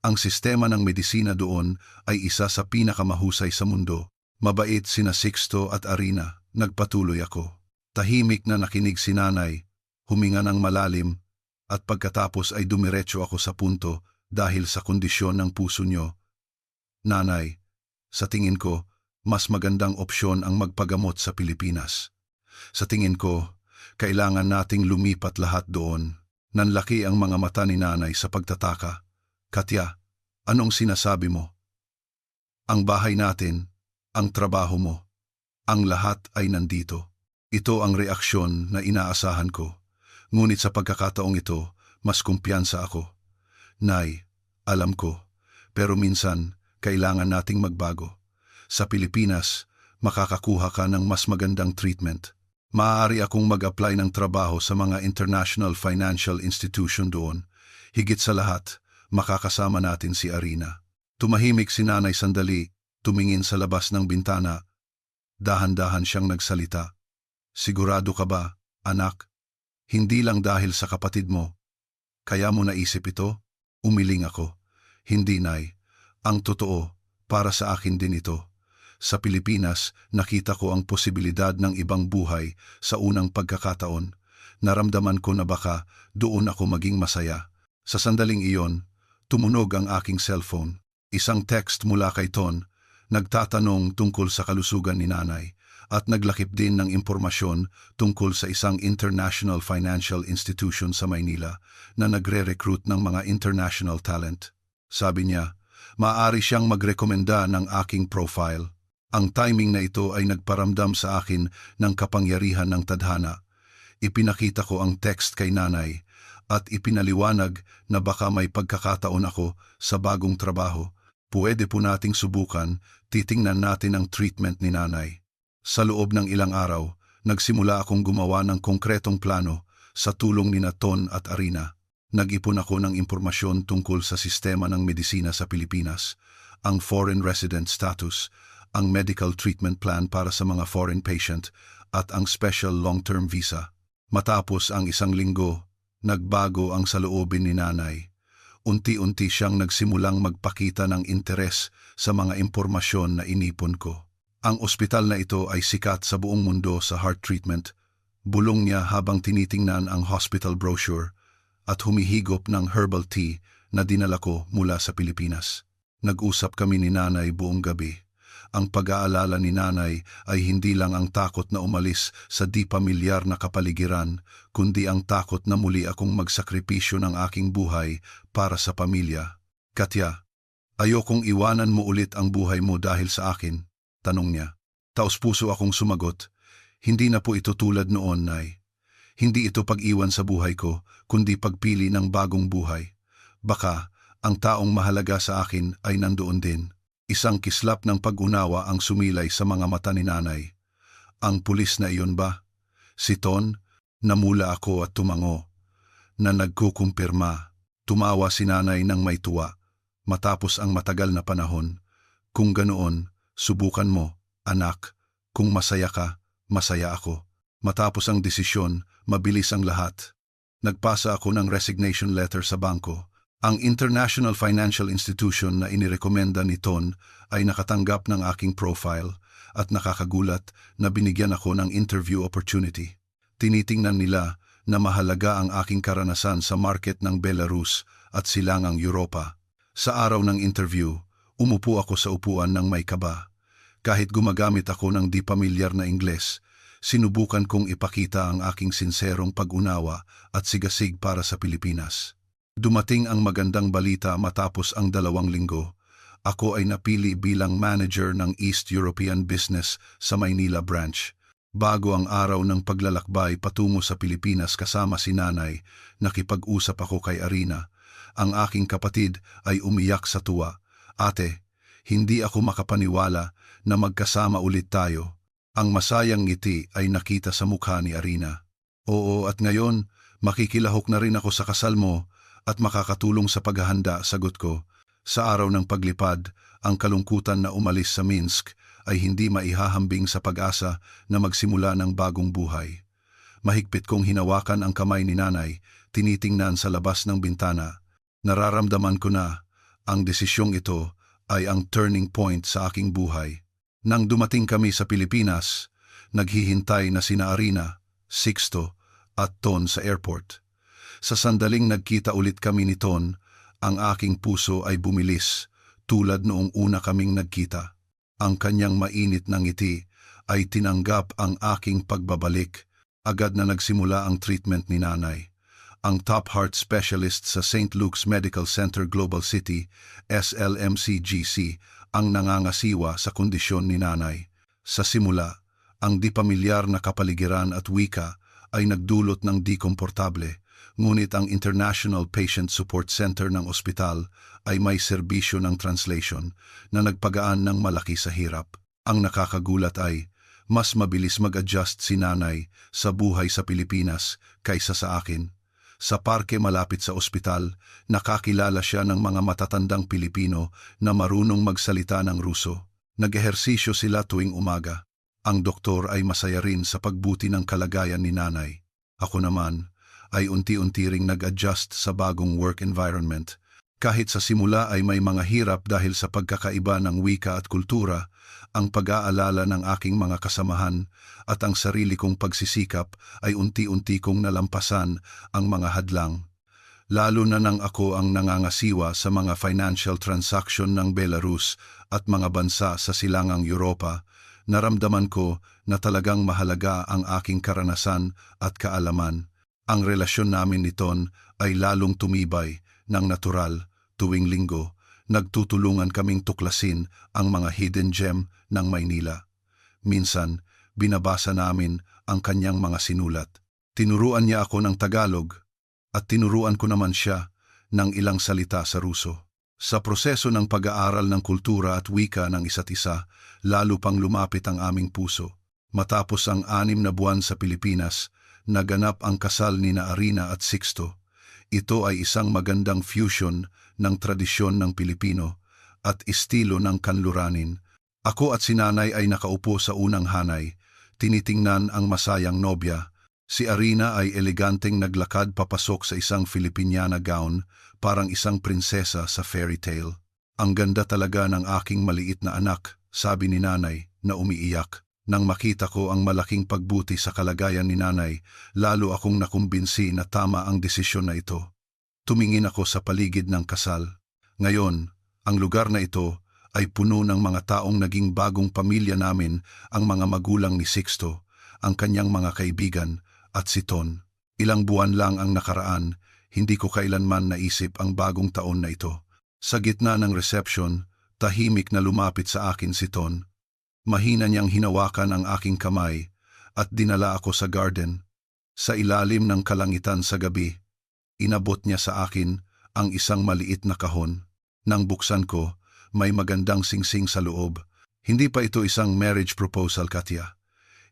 Ang sistema ng medisina doon ay isa sa pinakamahusay sa mundo. Mabait sina Sixto at Arina, nagpatuloy ako. Tahimik na nakinig si nanay, huminga ng malalim, at pagkatapos ay dumiretso ako sa punto dahil sa kondisyon ng puso niyo. Nanay, sa tingin ko, mas magandang opsyon ang magpagamot sa Pilipinas. Sa tingin ko, kailangan nating lumipat lahat doon. Nanlaki ang mga mata ni nanay sa pagtataka. Katya, anong sinasabi mo? Ang bahay natin, ang trabaho mo, ang lahat ay nandito. Ito ang reaksyon na inaasahan ko. Ngunit sa pagkakataong ito, mas kumpiyansa ako. Nay, alam ko, pero minsan, kailangan nating magbago. Sa Pilipinas, makakakuha ka ng mas magandang treatment. Maaari akong mag-apply ng trabaho sa mga international financial institution doon. Higit sa lahat, makakasama natin si Arina. Tumahimik si nanay sandali, tumingin sa labas ng bintana. Dahan-dahan siyang nagsalita. Sigurado ka ba, anak? Hindi lang dahil sa kapatid mo. Kaya mo naisip ito? Umiling ako. Hindi, Nay. Ang totoo, para sa akin din ito. Sa Pilipinas, nakita ko ang posibilidad ng ibang buhay sa unang pagkakataon. Naramdaman ko na baka doon ako maging masaya. Sa sandaling iyon, tumunog ang aking cellphone. Isang text mula kay Ton, nagtatanong tungkol sa kalusugan ni nanay at naglakip din ng impormasyon tungkol sa isang international financial institution sa Maynila na nagre-recruit ng mga international talent. Sabi niya, maaari siyang magrekomenda ng aking profile. Ang timing na ito ay nagparamdam sa akin ng kapangyarihan ng tadhana. Ipinakita ko ang text kay nanay at ipinaliwanag na baka may pagkakataon ako sa bagong trabaho. Pwede po nating subukan, titingnan natin ang treatment ni nanay. Sa loob ng ilang araw, nagsimula akong gumawa ng konkretong plano sa tulong ni Ton at Arina. Nag-ipon ako ng impormasyon tungkol sa sistema ng medisina sa Pilipinas, ang foreign resident status, ang medical treatment plan para sa mga foreign patient at ang special long-term visa. Matapos ang isang linggo, nagbago ang saloobin ni nanay. Unti-unti siyang nagsimulang magpakita ng interes sa mga impormasyon na inipon ko. Ang ospital na ito ay sikat sa buong mundo sa heart treatment. Bulong niya habang tinitingnan ang hospital brochure at humihigop ng herbal tea na dinala ko mula sa Pilipinas. Nag-usap kami ni nanay buong gabi. Ang pag-aalala ni nanay ay hindi lang ang takot na umalis sa di pamilyar na kapaligiran, kundi ang takot na muli akong magsakripisyo ng aking buhay para sa pamilya. Katya, ayokong iwanan mo ulit ang buhay mo dahil sa akin. Tanong niya. Taos-puso akong sumagot, hindi na po ito tulad noon, Nay. Hindi ito pag-iwan sa buhay ko, kundi pagpili ng bagong buhay. Baka, ang taong mahalaga sa akin ay nandoon din. Isang kislap ng pag-unawa ang sumilay sa mga mata ni nanay. Ang pulis na iyon ba? Si Ton? Namula ako at tumango. Na nagkukumpirma. Tumawa si nanay ng may tuwa. Matapos ang matagal na panahon. Kung ganoon, subukan mo, anak. Kung masaya ka, masaya ako. Matapos ang desisyon, mabilis ang lahat. Nagpasa ako ng resignation letter sa bangko. Ang international financial institution na inirekomenda ni Ton ay nakatanggap ng aking profile at nakakagulat na binigyan ako ng interview opportunity. Tinitingnan nila na mahalaga ang aking karanasan sa market ng Belarus at silangang Europa. Sa araw ng interview, umupo ako sa upuan ng may kaba. Kahit gumagamit ako ng di pamilyar na Ingles, sinubukan kong ipakita ang aking sinserong pag-unawa at sigasig para sa Pilipinas. Dumating ang magandang balita matapos ang 2 linggo. Ako ay napili bilang manager ng East European Business sa Maynila branch. Bago ang araw ng paglalakbay patungo sa Pilipinas kasama si nanay, nakipag-usap ako kay Arina. Ang aking kapatid ay umiyak sa tuwa. Ate, hindi ako makapaniwala na magkasama ulit tayo. Ang masayang ngiti ay nakita sa mukha ni Arina. Oo, at ngayon, makikilahok na rin ako sa kasal mo at makakatulong sa paghahanda, sagot ko. Sa araw ng paglipad, ang kalungkutan na umalis sa Minsk ay hindi maihahambing sa pag-asa na magsimula ng bagong buhay. Mahigpit kong hinawakan ang kamay ni nanay, tinitingnan sa labas ng bintana. Nararamdaman ko na ang desisyong ito ay ang turning point sa aking buhay. Nang dumating kami sa Pilipinas, naghihintay na sina Arina, Sixto at Ton sa airport. Sa sandaling nagkita ulit kami ni Ton, ang aking puso ay bumilis tulad noong una kaming nagkita. Ang kanyang mainit na ngiti ay tinanggap ang aking pagbabalik. Agad na nagsimula ang treatment ni nanay. Ang top heart specialist sa St. Luke's Medical Center Global City, SLMCGC, ang nangangasiwa sa kondisyon ni nanay. Sa simula, ang di pamilyar na kapaligiran at wika ay nagdulot ng di komportable. Ngunit ang International Patient Support Center ng ospital ay may serbisyo ng translation na nagpagaan ng malaki sa hirap. Ang nakakagulat ay mas mabilis mag-adjust si nanay sa buhay sa Pilipinas kaysa sa akin. Sa parke malapit sa ospital, nakakilala siya ng mga matatandang Pilipino na marunong magsalita ng Ruso. Nag-ehersisyo sila tuwing umaga. Ang doktor ay masaya rin sa pagbuti ng kalagayan ni nanay. Ako naman ay unti-unti ring nag-adjust sa bagong work environment. Kahit sa simula ay may mga hirap dahil sa pagkakaiba ng wika at kultura, ang pag-aalala ng aking mga kasamahan at ang sarili kong pagsisikap ay unti-unti kong nalampasan ang mga hadlang. Lalo na nang ako ang nangangasiwa sa mga financial transaction ng Belarus at mga bansa sa silangang Europa, naramdaman ko na talagang mahalaga ang aking karanasan at kaalaman. Ang relasyon namin ni Ton ay lalong tumibay ng natural. Tuwing linggo, nagtutulungan kaming tuklasin ang mga hidden gem ng Maynila. Minsan, binabasa namin ang kanyang mga sinulat. Tinuruan niya ako ng Tagalog at tinuruan ko naman siya ng ilang salita sa Ruso. Sa proseso ng pag-aaral ng kultura at wika ng isa't isa, lalo pang lumapit ang aming puso. Matapos ang 6 na buwan sa Pilipinas, naganap ang kasal ni Arina at Sixto. Ito ay isang magandang fusion ng tradisyon ng Pilipino at estilo ng kanluranin. Ako at si nanay ay nakaupo sa unang hanay, tinitingnan ang masayang nobya. Si Arina ay eleganteng naglakad papasok sa isang Filipiniana gown, parang isang prinsesa sa fairy tale. Ang ganda talaga ng aking maliit na anak, sabi ni nanay na umiiyak. Nang makita ko ang malaking pagbuti sa kalagayan ni nanay, lalo akong nakumbinsi na tama ang desisyon na ito. Tumingin ako sa paligid ng kasal. Ngayon, ang lugar na ito ay puno ng mga taong naging bagong pamilya namin, ang mga magulang ni Sixto, ang kanyang mga kaibigan, at si Ton. Ilang buwan lang ang nakaraan, hindi ko kailanman naisip ang bagong taon na ito. Sa gitna ng reception, tahimik na lumapit sa akin si Ton. Mahina niyang hinawakan ang aking kamay at dinala ako sa garden. Sa ilalim ng kalangitan sa gabi, inabot niya sa akin ang isang maliit na kahon. Nang buksan ko, may magandang singsing sa loob. Hindi pa ito isang marriage proposal, Katya.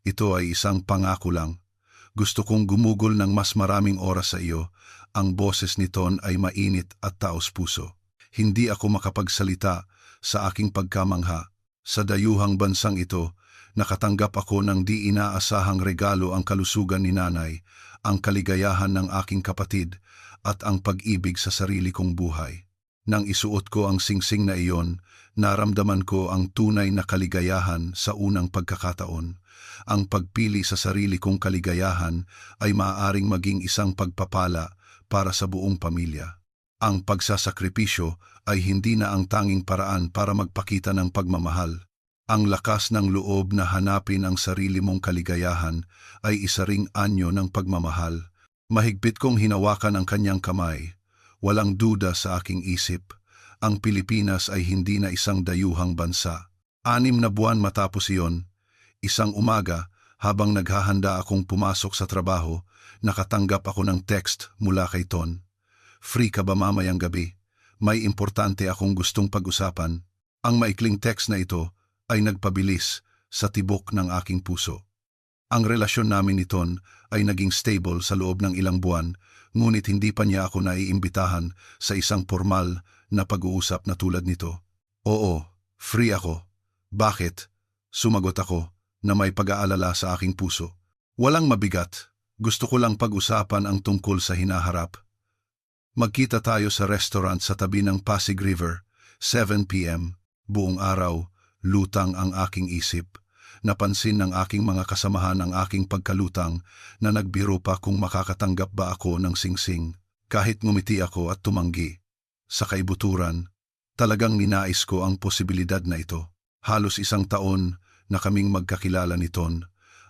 Ito ay isang pangako lang. Gusto kong gumugol ng mas maraming oras sa iyo. Ang boses ni Ton ay mainit at taos puso. Hindi ako makapagsalita sa aking pagkamangha. Sa dayuhang bansang ito, Nakatanggap ako ng di inaasahang regalo, ang kalusugan ni nanay, ang kaligayahan ng aking kapatid, at ang pag-ibig sa sarili kong buhay. Nang isuot ko ang singsing na iyon, naramdaman ko ang tunay na kaligayahan sa unang pagkakataon. Ang pagpili sa sarili kong kaligayahan ay maaaring maging isang pagpapala para sa buong pamilya. Ang pagsasakripisyo ay hindi na ang tanging paraan para magpakita ng pagmamahal. Ang lakas ng loob na hanapin ang sarili mong kaligayahan ay isa ring anyo ng pagmamahal. Mahigpit kong hinawakan ang kanyang kamay. Walang duda sa aking isip, ang Pilipinas ay hindi na isang dayuhang bansa. 6 na buwan matapos iyon, isang umaga, habang naghahanda akong pumasok sa trabaho, nakatanggap ako ng text mula kay Ton. "Free ka ba mamayang gabi? May importante akong gustong pag-usapan." Ang maikling text na ito ay nagpabilis sa tibok ng aking puso. Ang relasyon namin ni Ton ay naging stable sa loob ng ilang buwan, ngunit hindi pa niya ako naiimbitahan sa isang formal na pag-uusap na tulad nito. "Oo, free ako." "Bakit?" Sumagot ako na may pag-aalala sa aking puso. "Walang mabigat. Gusto ko lang pag-usapan ang tungkol sa hinaharap. Magkita tayo sa restaurant sa tabi ng Pasig River, 7 p.m. Buong araw, lutang ang aking isip. Napansin ng aking mga kasamahan ang aking pagkalutang na nagbiro pa kung makakatanggap ba ako ng singsing. Kahit ngumiti ako at tumanggi. Sa kaibuturan, talagang ninais ko ang posibilidad na ito. Halos 1 taon na kaming magkakilala ni Ton.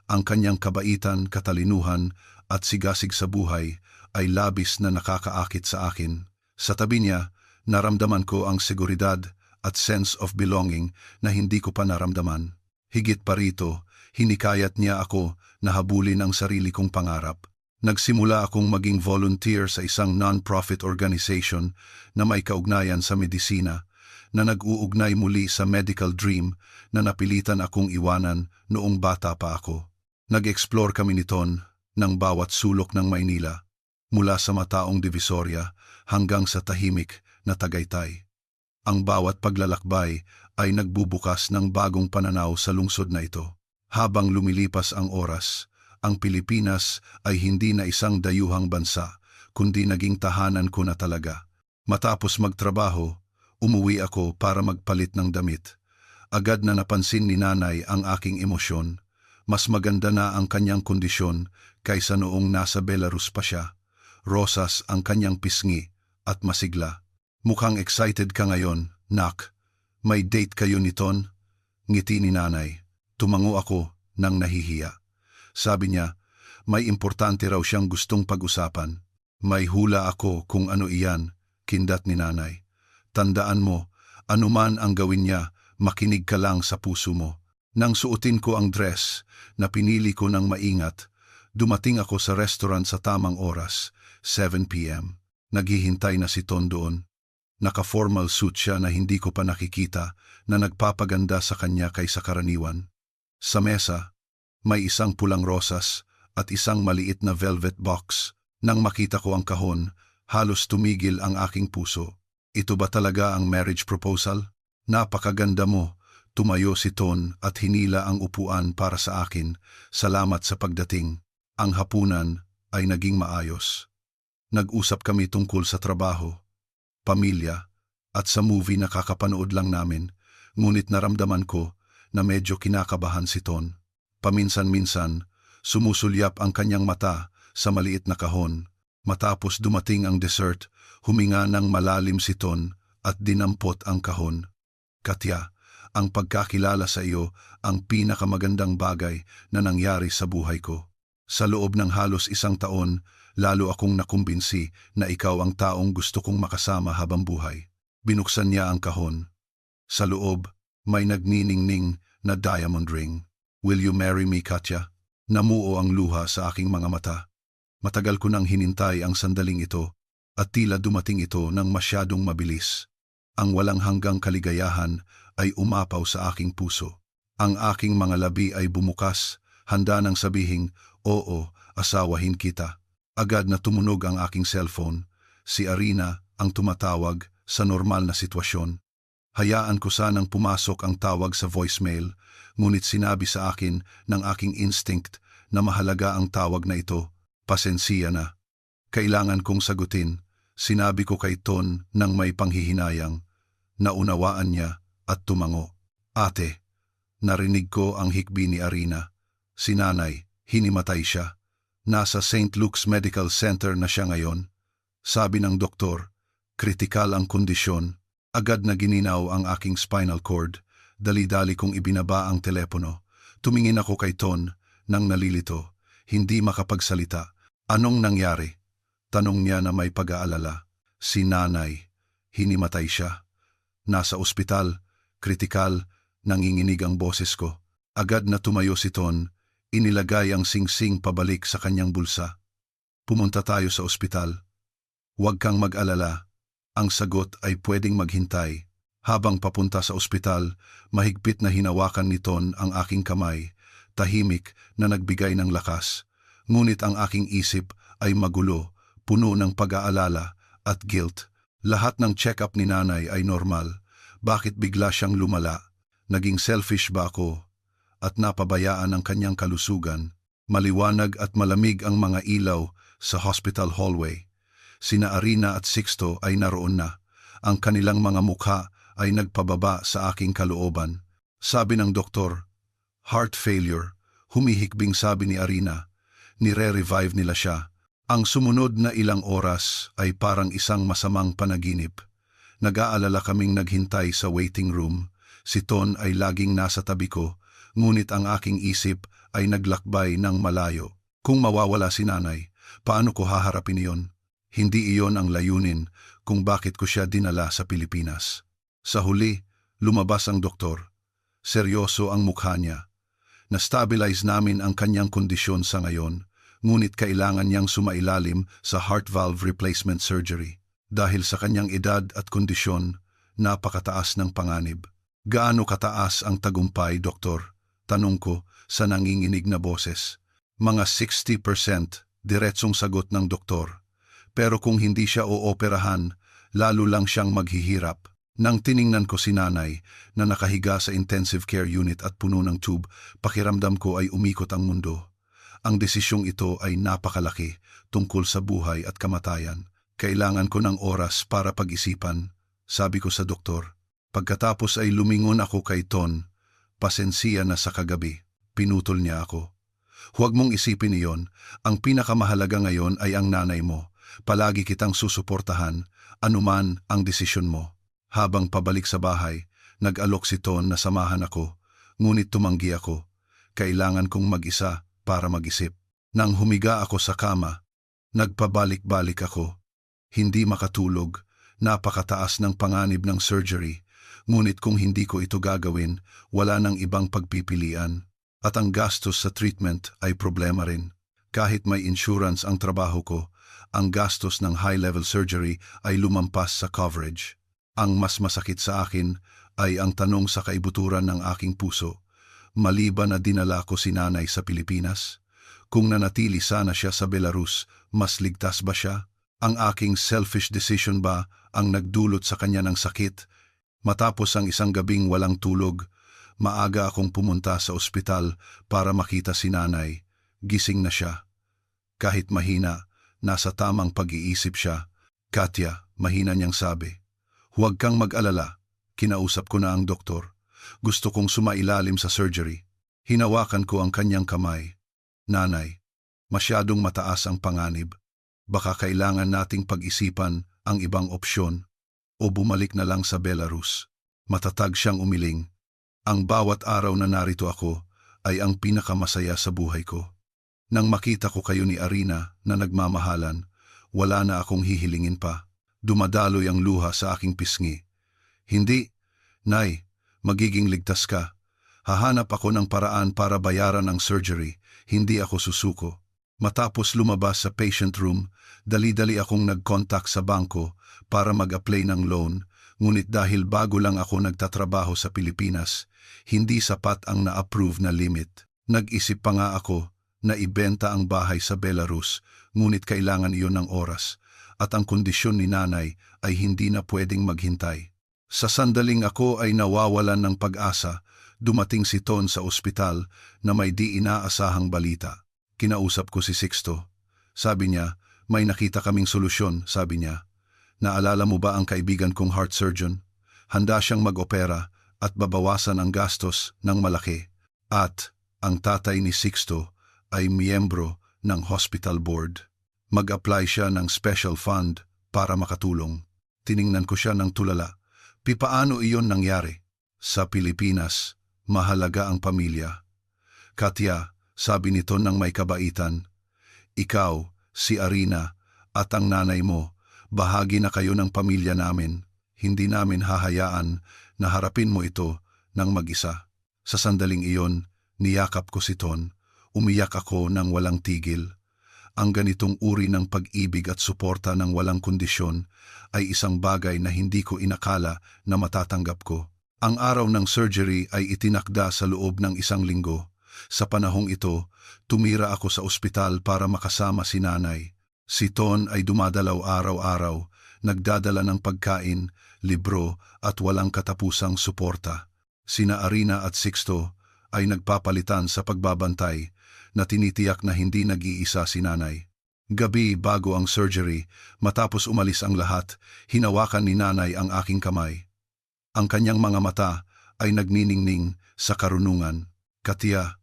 Ang kanyang kabaitan, katalinuhan at sigasig sa buhay ay labis na nakakaakit sa akin. Sa tabi niya, naramdaman ko ang seguridad at sense of belonging na hindi ko pa naramdaman. Higit pa rito, hinikayat niya ako na habulin ang sarili kong pangarap. Nagsimula akong maging volunteer sa isang non-profit organization na may kaugnayan sa medisina, na nag-uugnay muli sa medical dream na napilitan akong iwanan noong bata pa ako. Nag-explore kami ni Ton ng bawat sulok ng Maynila, mula sa mataong Divisoria hanggang sa tahimik na Tagaytay. Ang bawat paglalakbay ay nagbubukas ng bagong pananaw sa lungsod na ito. Habang lumilipas ang oras, ang Pilipinas ay hindi na isang dayuhang bansa, kundi naging tahanan ko na talaga. Matapos magtrabaho, umuwi ako para magpalit ng damit. Agad na napansin ni nanay ang aking emosyon. Mas maganda na ang kanyang kondisyon kaysa noong nasa Belarus pa siya. Rosas ang kanyang pisngi at masigla. "Mukhang excited ka ngayon, nak. May date kayo ni Ton?" Ngiti ni nanay. Tumango ako nang nahihiya. Sabi niya, may importante raw siyang gustong pag-usapan. May hula ako kung ano iyan, kindat ni nanay. "Tandaan mo, anuman ang gawin niya, makinig ka lang sa puso mo." Nang suotin ko ang dress na pinili ko ng maingat, dumating ako sa restaurant sa tamang oras, 7 p.m. Naghihintay na si Ton doon. Naka-formal suit siya na hindi ko pa nakikita na nagpapaganda sa kanya kaysa karaniwan. Sa mesa, may isang pulang rosas at isang maliit na velvet box. Nang makita ko ang kahon, halos tumigil ang aking puso. "Ito ba talaga ang marriage proposal? Napakaganda mo." Tumayo si Ton at hinila ang upuan para sa akin. "Salamat sa pagdating." Ang hapunan ay naging maayos. Nag-usap kami tungkol sa trabaho, pamilya, at sa movie na kakapanood lang namin, ngunit naramdaman ko na medyo kinakabahan si Ton. Paminsan-minsan, sumusulyap ang kanyang mata sa maliit na kahon. Matapos dumating ang dessert, huminga ng malalim si Ton at dinampot ang kahon. "Katya, ang pagkakilala sa iyo ang pinakamagandang bagay na nangyari sa buhay ko. Sa loob ng halos 1 taon, lalo akong nakumbinsi na ikaw ang taong gusto kong makasama habang buhay." Binuksan niya ang kahon. Sa loob, may nagniningning na diamond ring. "Will you marry me, Katya?" Namuo ang luha sa aking mga mata. Matagal ko nang hinintay ang sandaling ito at tila dumating ito ng masyadong mabilis. Ang walang hanggang kaligayahan ay umapaw sa aking puso. Ang aking mga labi ay bumukas, handa nang sabihing, "Oo, asawahin kita." Agad na tumunog ang aking cellphone. Si Arina ang tumatawag sa normal na sitwasyon. Hayaan ko sanang pumasok ang tawag sa voicemail, ngunit sinabi sa akin ng aking instinct na mahalaga ang tawag na ito. Pasensya na. Kailangan kong sagutin. Sinabi ko kay Ton ng may panghihinayang. Naunawaan niya at tumango. Ate, narinig ko ang hikbi ni Arina. Si nanay, hinimatay siya. Nasa St. Luke's Medical Center na siya ngayon. Sabi ng doktor, kritikal ang kondisyon. Agad na gininaw ang aking spinal cord. Dali-dali kong ibinaba ang telepono. Tumingin ako kay Ton nang nalilito. Hindi makapagsalita. Anong nangyari? Tanong niya na may pag-aalala. Si nanay, hinimatay siya. Nasa ospital, kritikal, nanginginig ang boses ko. Agad na tumayo si Ton. Inilagay ang singsing pabalik sa kanyang bulsa. Pumunta tayo sa ospital. Huwag kang mag-alala. Ang sagot ay pwedeng maghintay. Habang papunta sa ospital, mahigpit na hinawakan ni Ton ang aking kamay, tahimik na nagbigay ng lakas. Ngunit ang aking isip ay magulo, puno ng pag-aalala at guilt. Lahat ng check-up ni nanay ay normal. Bakit bigla siyang lumala? Naging selfish ba ako? At napabayaan ang kanyang kalusugan. Maliwanag at malamig ang mga ilaw sa hospital hallway. Sina Arina at Sixto ay naroon na. Ang kanilang mga mukha ay nagpababa sa aking kalooban. Sabi ng doktor, heart failure, humihikbing sabi ni Arina. Nire-revive nila siya. Ang sumunod na ilang oras ay parang isang masamang panaginip. Nag-aalala kaming naghintay sa waiting room. Si Ton ay laging nasa tabi ko, ngunit ang aking isip ay naglakbay ng malayo. Kung mawawala si nanay, paano ko haharapin iyon? Hindi iyon ang layunin kung bakit ko siya dinala sa Pilipinas. Sa huli, lumabas ang doktor. Seryoso ang mukha niya. Na-stabilize namin ang kanyang kondisyon sa ngayon, ngunit kailangan niyang sumailalim sa heart valve replacement surgery. Dahil sa kanyang edad at kondisyon, napakataas ng panganib. Gaano kataas ang tagumpay, doktor? Tanong ko sa nanginginig na boses. Mga 60%, diretsong sagot ng doktor. Pero kung hindi siya ooperahan, lalo lang siyang maghihirap. Nang tiningnan ko si nanay na nakahiga sa intensive care unit at puno ng tube, pakiramdam ko ay umikot ang mundo. Ang desisyong ito ay napakalaki tungkol sa buhay at kamatayan. Kailangan ko ng oras para pag-isipan, sabi ko sa doktor. Pagkatapos ay lumingon ako kay Ton. Pasensya na sa kagabi. Pinutol niya ako. Huwag mong isipin iyon. Ang pinakamahalaga ngayon ay ang nanay mo. Palagi kitang susuportahan, anuman ang desisyon mo. Habang pabalik sa bahay, nag-alok si Ton na samahan ako, ngunit tumanggi ako. Kailangan kong mag-isa para mag-isip. Nang humiga ako sa kama, nagpabalik-balik ako. Hindi makatulog, napakataas ng panganib ng surgery, ngunit kung hindi ko ito gagawin, wala nang ibang pagpipilian. At ang gastos sa treatment ay problema rin. Kahit may insurance ang trabaho ko, ang gastos ng high-level surgery ay lumampas sa coverage. Ang mas masakit sa akin ay ang tanong sa kaibuturan ng aking puso. Maliban na dinala ko si nanay sa Pilipinas? Kung nanatili sana siya sa Belarus, mas ligtas ba siya? Ang aking selfish decision ba ang nagdulot sa kanya ng sakit? Matapos ang isang gabing walang tulog, maaga akong pumunta sa ospital para makita si nanay. Gising na siya. Kahit mahina, nasa tamang pag-iisip siya. Katya, mahina niyang sabi. Huwag kang mag-alala. Kinausap ko na ang doktor. Gusto kong sumailalim sa surgery. Hinawakan ko ang kanyang kamay. Nanay, masyadong mataas ang panganib. Baka kailangan nating pag-isipan ang ibang opsyon o bumalik na lang sa Belarus. Matatag siyang umiling. Ang bawat araw na narito ako ay ang pinakamasaya sa buhay ko. Nang makita ko kayo ni Arina na nagmamahalan, wala na akong hihilingin pa. Dumadaloy ang luha sa aking pisngi. Hindi, Nay, magiging ligtas ka. Hahanap ako ng paraan para bayaran ang surgery, hindi ako susuko. Matapos lumabas sa patient room, dali-dali akong nag-contact sa bangko para mag-apply ng loan, ngunit dahil bago lang ako nagtatrabaho sa Pilipinas, hindi sapat ang na-approve na limit. Nag-isip pa nga ako na ibenta ang bahay sa Belarus, ngunit kailangan iyon ng oras. At ang kondisyon ni nanay ay hindi na pwedeng maghintay. Sa sandaling ako ay nawawalan ng pag-asa, Dumating si Ton sa ospital na may di inaasahang balita. Kinausap ko si Sixto. Sabi niya, may nakita kaming solusyon, sabi niya. Naalala mo ba ang kaibigan kong heart surgeon? Handa siyang mag-opera at babawasan ang gastos ng malaki. At ang tatay ni Sixto ay miyembro ng hospital board. Mag-apply siya ng special fund para makatulong. Tiningnan ko siya ng tulala. Paano iyon nangyari? Sa Pilipinas, mahalaga ang pamilya. Katya, sabi nito ng may kabaitan, ikaw, si Arina, at ang nanay mo, bahagi na kayo ng pamilya namin. Hindi namin hahayaan na harapin mo ito ng mag-isa. Sa sandaling iyon, niyakap ko si Ton. Umiyak ako ng walang tigil. Ang ganitong uri ng pag-ibig at suporta ng walang kondisyon ay isang bagay na hindi ko inakala na matatanggap ko. Ang araw ng surgery ay itinakda sa loob ng 1 linggo. Sa panahong ito, tumira ako sa ospital para makasama si nanay. Si Ton ay dumadalaw araw-araw, nagdadala ng pagkain, libro at walang katapusang suporta. Sina Arina at Sixto ay nagpapalitan sa pagbabantay na tinitiyak na hindi nag-iisa si nanay. Gabi bago ang surgery, matapos umalis ang lahat, hinawakan ni nanay ang aking kamay. Ang kanyang mga mata ay nagniningning sa karunungan. Katya,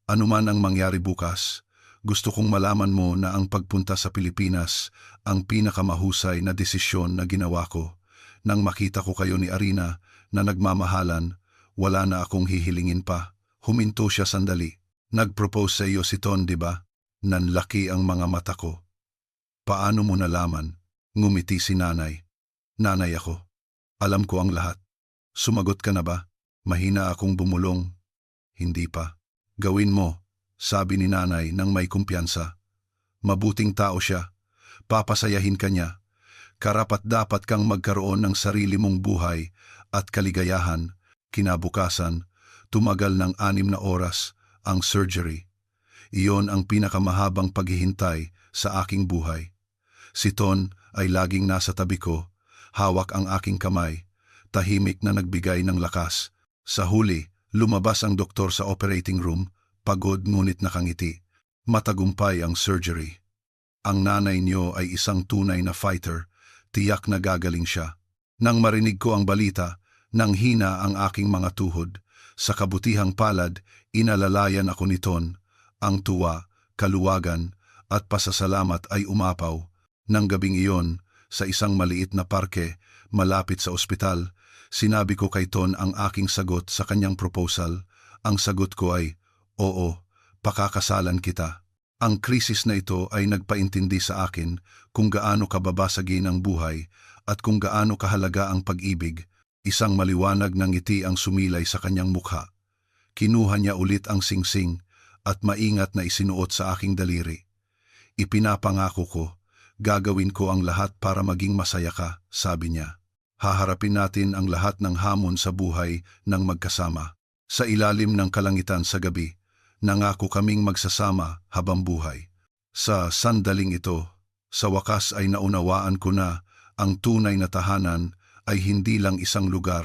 anuman ang mangyari bukas, gusto kong malaman mo na ang pagpunta sa Pilipinas ang pinakamahusay na desisyon na ginawa ko. Nang makita ko kayo ni Arina na nagmamahalan, wala na akong hihilingin pa. Huminto siya sandali. Nag-propose sa iyo si Ton, di ba? Nanlaki ang mga mata ko. Paano mo nalaman? Ngumiti si nanay. Nanay ako. Alam ko ang lahat. Sumagot ka na ba? Mahina akong bumulong. Hindi pa. Gawin mo, sabi ni nanay nang may kumpiyansa. Mabuting tao siya. Papasayahin ka niya. Karapat-dapat kang magkaroon ng sarili mong buhay at kaligayahan. Kinabukasan, tumagal ng 6 na oras ang surgery. Iyon ang pinakamahabang paghihintay sa aking buhay. Si Ton ay laging nasa tabi ko, hawak ang aking kamay, tahimik na nagbigay ng lakas. Sa huli, lumabas ang doktor sa operating room, pagod ngunit nakangiti. Matagumpay ang surgery. Ang nanay niyo ay isang tunay na fighter, tiyak na gagaling siya. Nang marinig ko ang balita, nanghina ang aking mga tuhod. Sa kabutihang palad, inalalayan ako ni Ton. Ang tuwa, kaluwagan, at pasasalamat ay umapaw. Nang gabing iyon, sa isang maliit na parke, malapit sa ospital, sinabi ko kay Ton ang aking sagot sa kanyang proposal. Ang sagot ko ay, oo, pakakasalan kita. Ang krisis na ito ay nagpaintindi sa akin kung gaano kababasagin ang buhay at kung gaano kahalaga ang pag-ibig. Isang maliwanag na ngiti ang sumilay sa kanyang mukha. Kinuha niya ulit ang singsing at maingat na isinuot sa aking daliri. Ipinapangako ko, gagawin ko ang lahat para maging masaya ka, sabi niya. Haharapin natin ang lahat ng hamon sa buhay ng magkasama. Sa ilalim ng kalangitan sa gabi, nangako kaming magsasama habang buhay. Sa sandaling ito, sa wakas ay naunawaan ko na ang tunay na tahanan ay hindi lang isang lugar,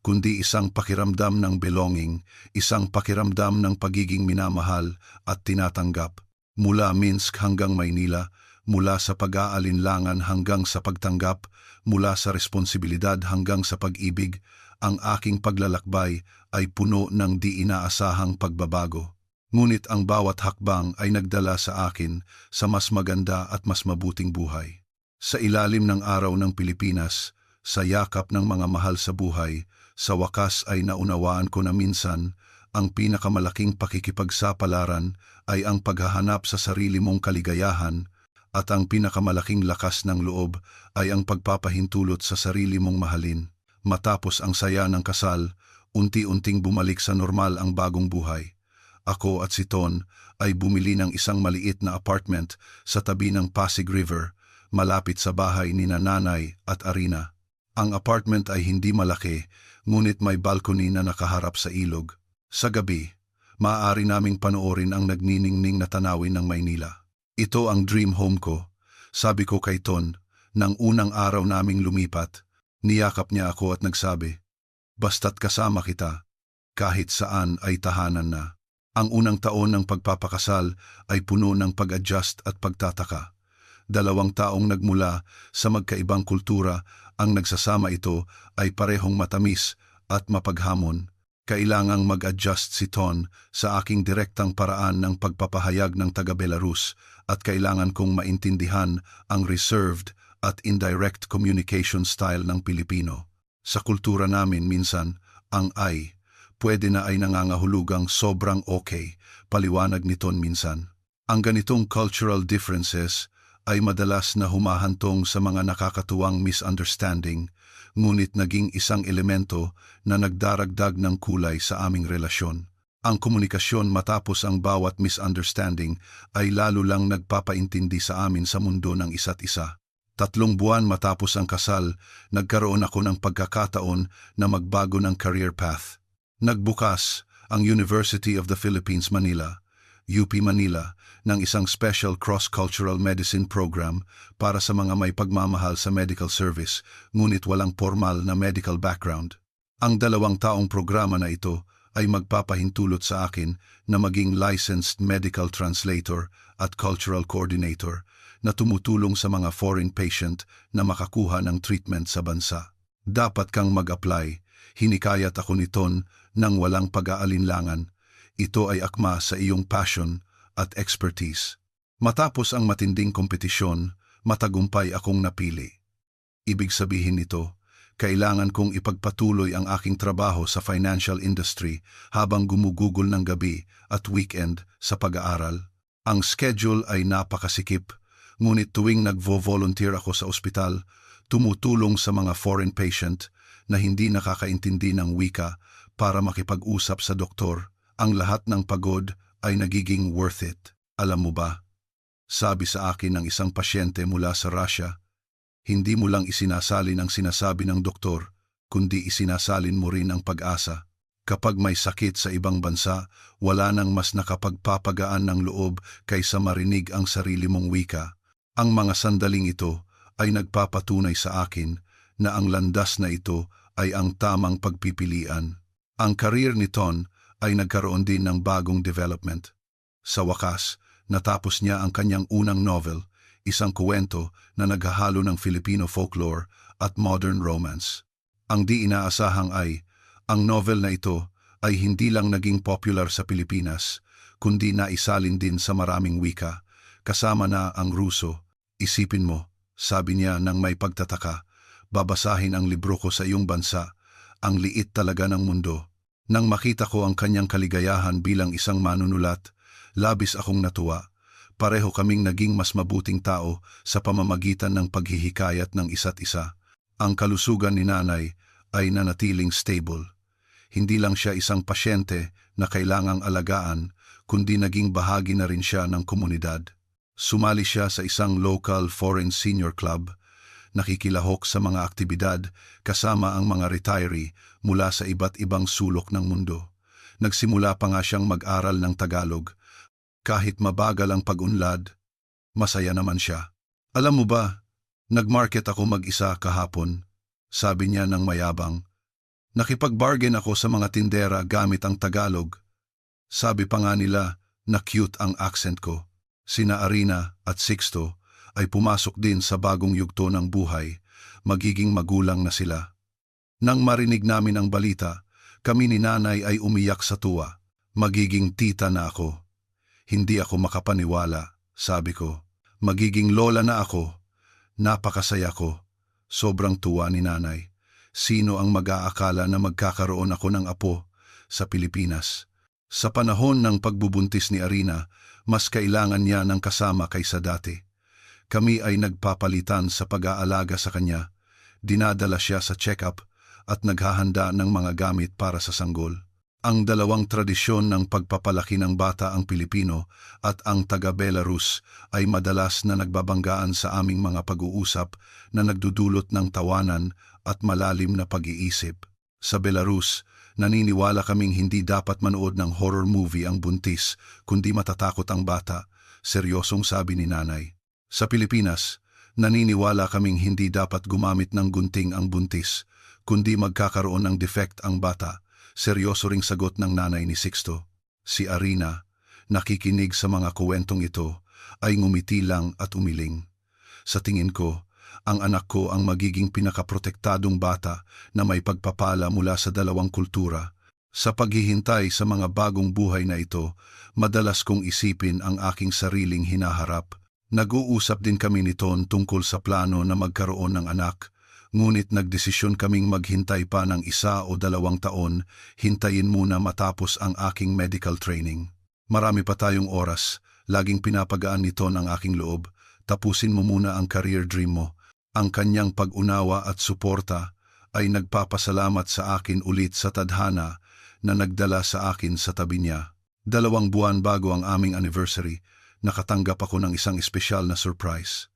kundi isang pakiramdam ng belonging, isang pakiramdam ng pagiging minamahal at tinatanggap. Mula Minsk hanggang Maynila, mula sa pag-aalinlangan hanggang sa pagtanggap, mula sa responsibilidad hanggang sa pag-ibig, ang aking paglalakbay ay puno ng di inaasahang pagbabago. Ngunit ang bawat hakbang ay nagdala sa akin sa mas maganda at mas mabuting buhay. Sa ilalim ng araw ng Pilipinas, sa yakap ng mga mahal sa buhay, sa wakas ay naunawaan ko na minsan, ang pinakamalaking pakikipagsapalaran ay ang paghahanap sa sarili mong kaligayahan at ang pinakamalaking lakas ng loob ay ang pagpapahintulot sa sarili mong mahalin. Matapos ang saya ng kasal, unti-unting bumalik sa normal ang bagong buhay. Ako at si Ton ay bumili ng isang maliit na apartment sa tabi ng Pasig River, malapit sa bahay ni Nanay at Arina. Ang apartment ay hindi malaki, ngunit may balcony na nakaharap sa ilog. Sa gabi, maaari naming panoorin ang nagniningning na tanawin ng Maynila. Ito ang dream home ko, sabi ko kay Ton, nang unang araw naming lumipat. Niyakap niya ako at nagsabi, basta't kasama kita, kahit saan ay tahanan na. Ang unang taon ng pagpapakasal ay puno ng pag-adjust at pagtataka. 2 taong nagmula sa magkaibang kultura, ang nagsasama ito ay parehong matamis at mapaghamon. Kailangang mag-adjust si Ton sa aking direktang paraan ng pagpapahayag ng taga-Belarus at kailangan kong maintindihan ang reserved at indirect communication style ng Pilipino. Sa kultura namin minsan, ang ay, pwede na ay nangangahulugang sobrang okay, paliwanag ni Ton minsan. Ang ganitong cultural differences ay madalas na humahantong sa mga nakakatuwang misunderstanding, ngunit naging isang elemento na nagdaragdag ng kulay sa aming relasyon. Ang komunikasyon matapos ang bawat misunderstanding ay lalo lang nagpapaintindi sa amin sa mundo ng isa't isa. 3 buwan matapos ang kasal, nagkaroon ako ng pagkakataon na magbago ng career path. Nagbukas ang University of the Philippines Manila, UP Manila, ng isang special cross-cultural medicine program para sa mga may pagmamahal sa medical service, ngunit walang formal na medical background. Ang 2 taong programa na ito ay magpapahintulot sa akin na maging licensed medical translator at cultural coordinator na tumutulong sa mga foreign patient na makakuha ng treatment sa bansa. Dapat kang mag-apply, hinikayat ako ni Ton nang walang pag-aalinlangan. Ito ay akma sa iyong passion at expertise. Matapos ang matinding kompetisyon, matagumpay akong napili. Ibig sabihin nito, kailangan kong ipagpatuloy ang aking trabaho sa financial industry habang gumugugol ng gabi at weekend sa pag-aaral. Ang schedule ay napakasikip, ngunit tuwing nagvo-volunteer ako sa ospital, tumutulong sa mga foreign patient na hindi nakakaintindi ng wika para makipag-usap sa doktor. Ang lahat ng pagod ay nagiging worth it. Alam mo ba? Sabi sa akin ng isang pasyente mula sa Russia, hindi mo lang isinasalin ang sinasabi ng doktor, kundi isinasalin mo rin ang pag-asa. Kapag may sakit sa ibang bansa, wala nang mas nakapagpapagaan ng loob kaysa marinig ang sarili mong wika. Ang mga sandaling ito ay nagpapatunay sa akin na ang landas na ito ay ang tamang pagpipilian. Ang career ni Ton ay nagkaroon din ng bagong development. Sa wakas, natapos niya ang kanyang unang novel, isang kuwento na naghahalo ng Filipino folklore at modern romance. Ang di inaasahang ay, ang novel na ito ay hindi lang naging popular sa Pilipinas, kundi naisalin din sa maraming wika, kasama na ang Ruso. Isipin mo, sabi niya nang may pagtataka, babasahin ang libro ko sa iyong bansa, ang liit talaga ng mundo. Nang makita ko ang kanyang kaligayahan bilang isang manunulat, labis akong natuwa. Pareho kaming naging mas mabuting tao sa pamamagitan ng paghihikayat ng isa't isa. Ang kalusugan ni nanay ay nanatiling stable. Hindi lang siya isang pasyente na kailangang alagaan, kundi naging bahagi na rin siya ng komunidad. Sumali siya sa isang local foreign senior club, nakikilahok sa mga aktibidad kasama ang mga retiree mula sa iba't ibang sulok ng mundo. Nagsimula pa nga siyang mag-aral ng Tagalog. Kahit mabagal ang pag-unlad, masaya naman siya. Alam mo ba, nag-market ako mag-isa kahapon, sabi niya ng mayabang. Nakipag-bargain ako sa mga tindera gamit ang Tagalog. Sabi pa nga nila na cute ang accent ko. Sina Arina at Sixto ay pumasok din sa bagong yugto ng buhay, magiging magulang na sila. Nang marinig namin ang balita, kami ni nanay ay umiyak sa tuwa. Magiging tita na ako. Hindi ako makapaniwala, sabi ko. Magiging lola na ako. Napakasaya ko. Sobrang tuwa ni nanay. Sino ang mag-aakala na magkakaroon ako ng apo sa Pilipinas? Sa panahon ng pagbubuntis ni Arina, mas kailangan niya ng kasama kaysa dati. Kami ay nagpapalitan sa pag-aalaga sa kanya, dinadala siya sa check-up at naghahanda ng mga gamit para sa sanggol. Ang dalawang tradisyon ng pagpapalaki ng bata ang Pilipino at ang taga-Belarus ay madalas na nagbabanggaan sa aming mga pag-uusap na nagdudulot ng tawanan at malalim na pag-iisip. Sa Belarus, naniniwala kaming hindi dapat manood ng horror movie ang buntis kundi matatakot ang bata, seryosong sabi ni nanay. Sa Pilipinas, naniniwala kaming hindi dapat gumamit ng gunting ang buntis, kundi magkakaroon ng defect ang bata, Seryoso ring sagot ng nanay ni Sixto. Si Arina, nakikinig sa mga kuwentong ito, ay ngumiti lang at umiling. Sa tingin ko, ang anak ko ang magiging pinakaprotektadong bata na may pagpapala mula sa dalawang kultura. Sa paghihintay sa mga bagong buhay na ito, madalas kong isipin ang aking sariling hinaharap. Nag-uusap din kami nito tungkol sa plano na magkaroon ng anak. Ngunit nagdesisyon kaming maghintay pa ng 1 o 2 taon, hintayin muna matapos ang aking medical training. Marami pa tayong oras, laging pinapagaan nito ang aking loob. Tapusin mo muna ang career dream mo. Ang kanyang pag-unawa at suporta ay nagpapasalamat sa akin ulit sa tadhana na nagdala sa akin sa tabi niya. 2 buwan bago ang aming anniversary, nakatanggap ako ng isang espesyal na surprise.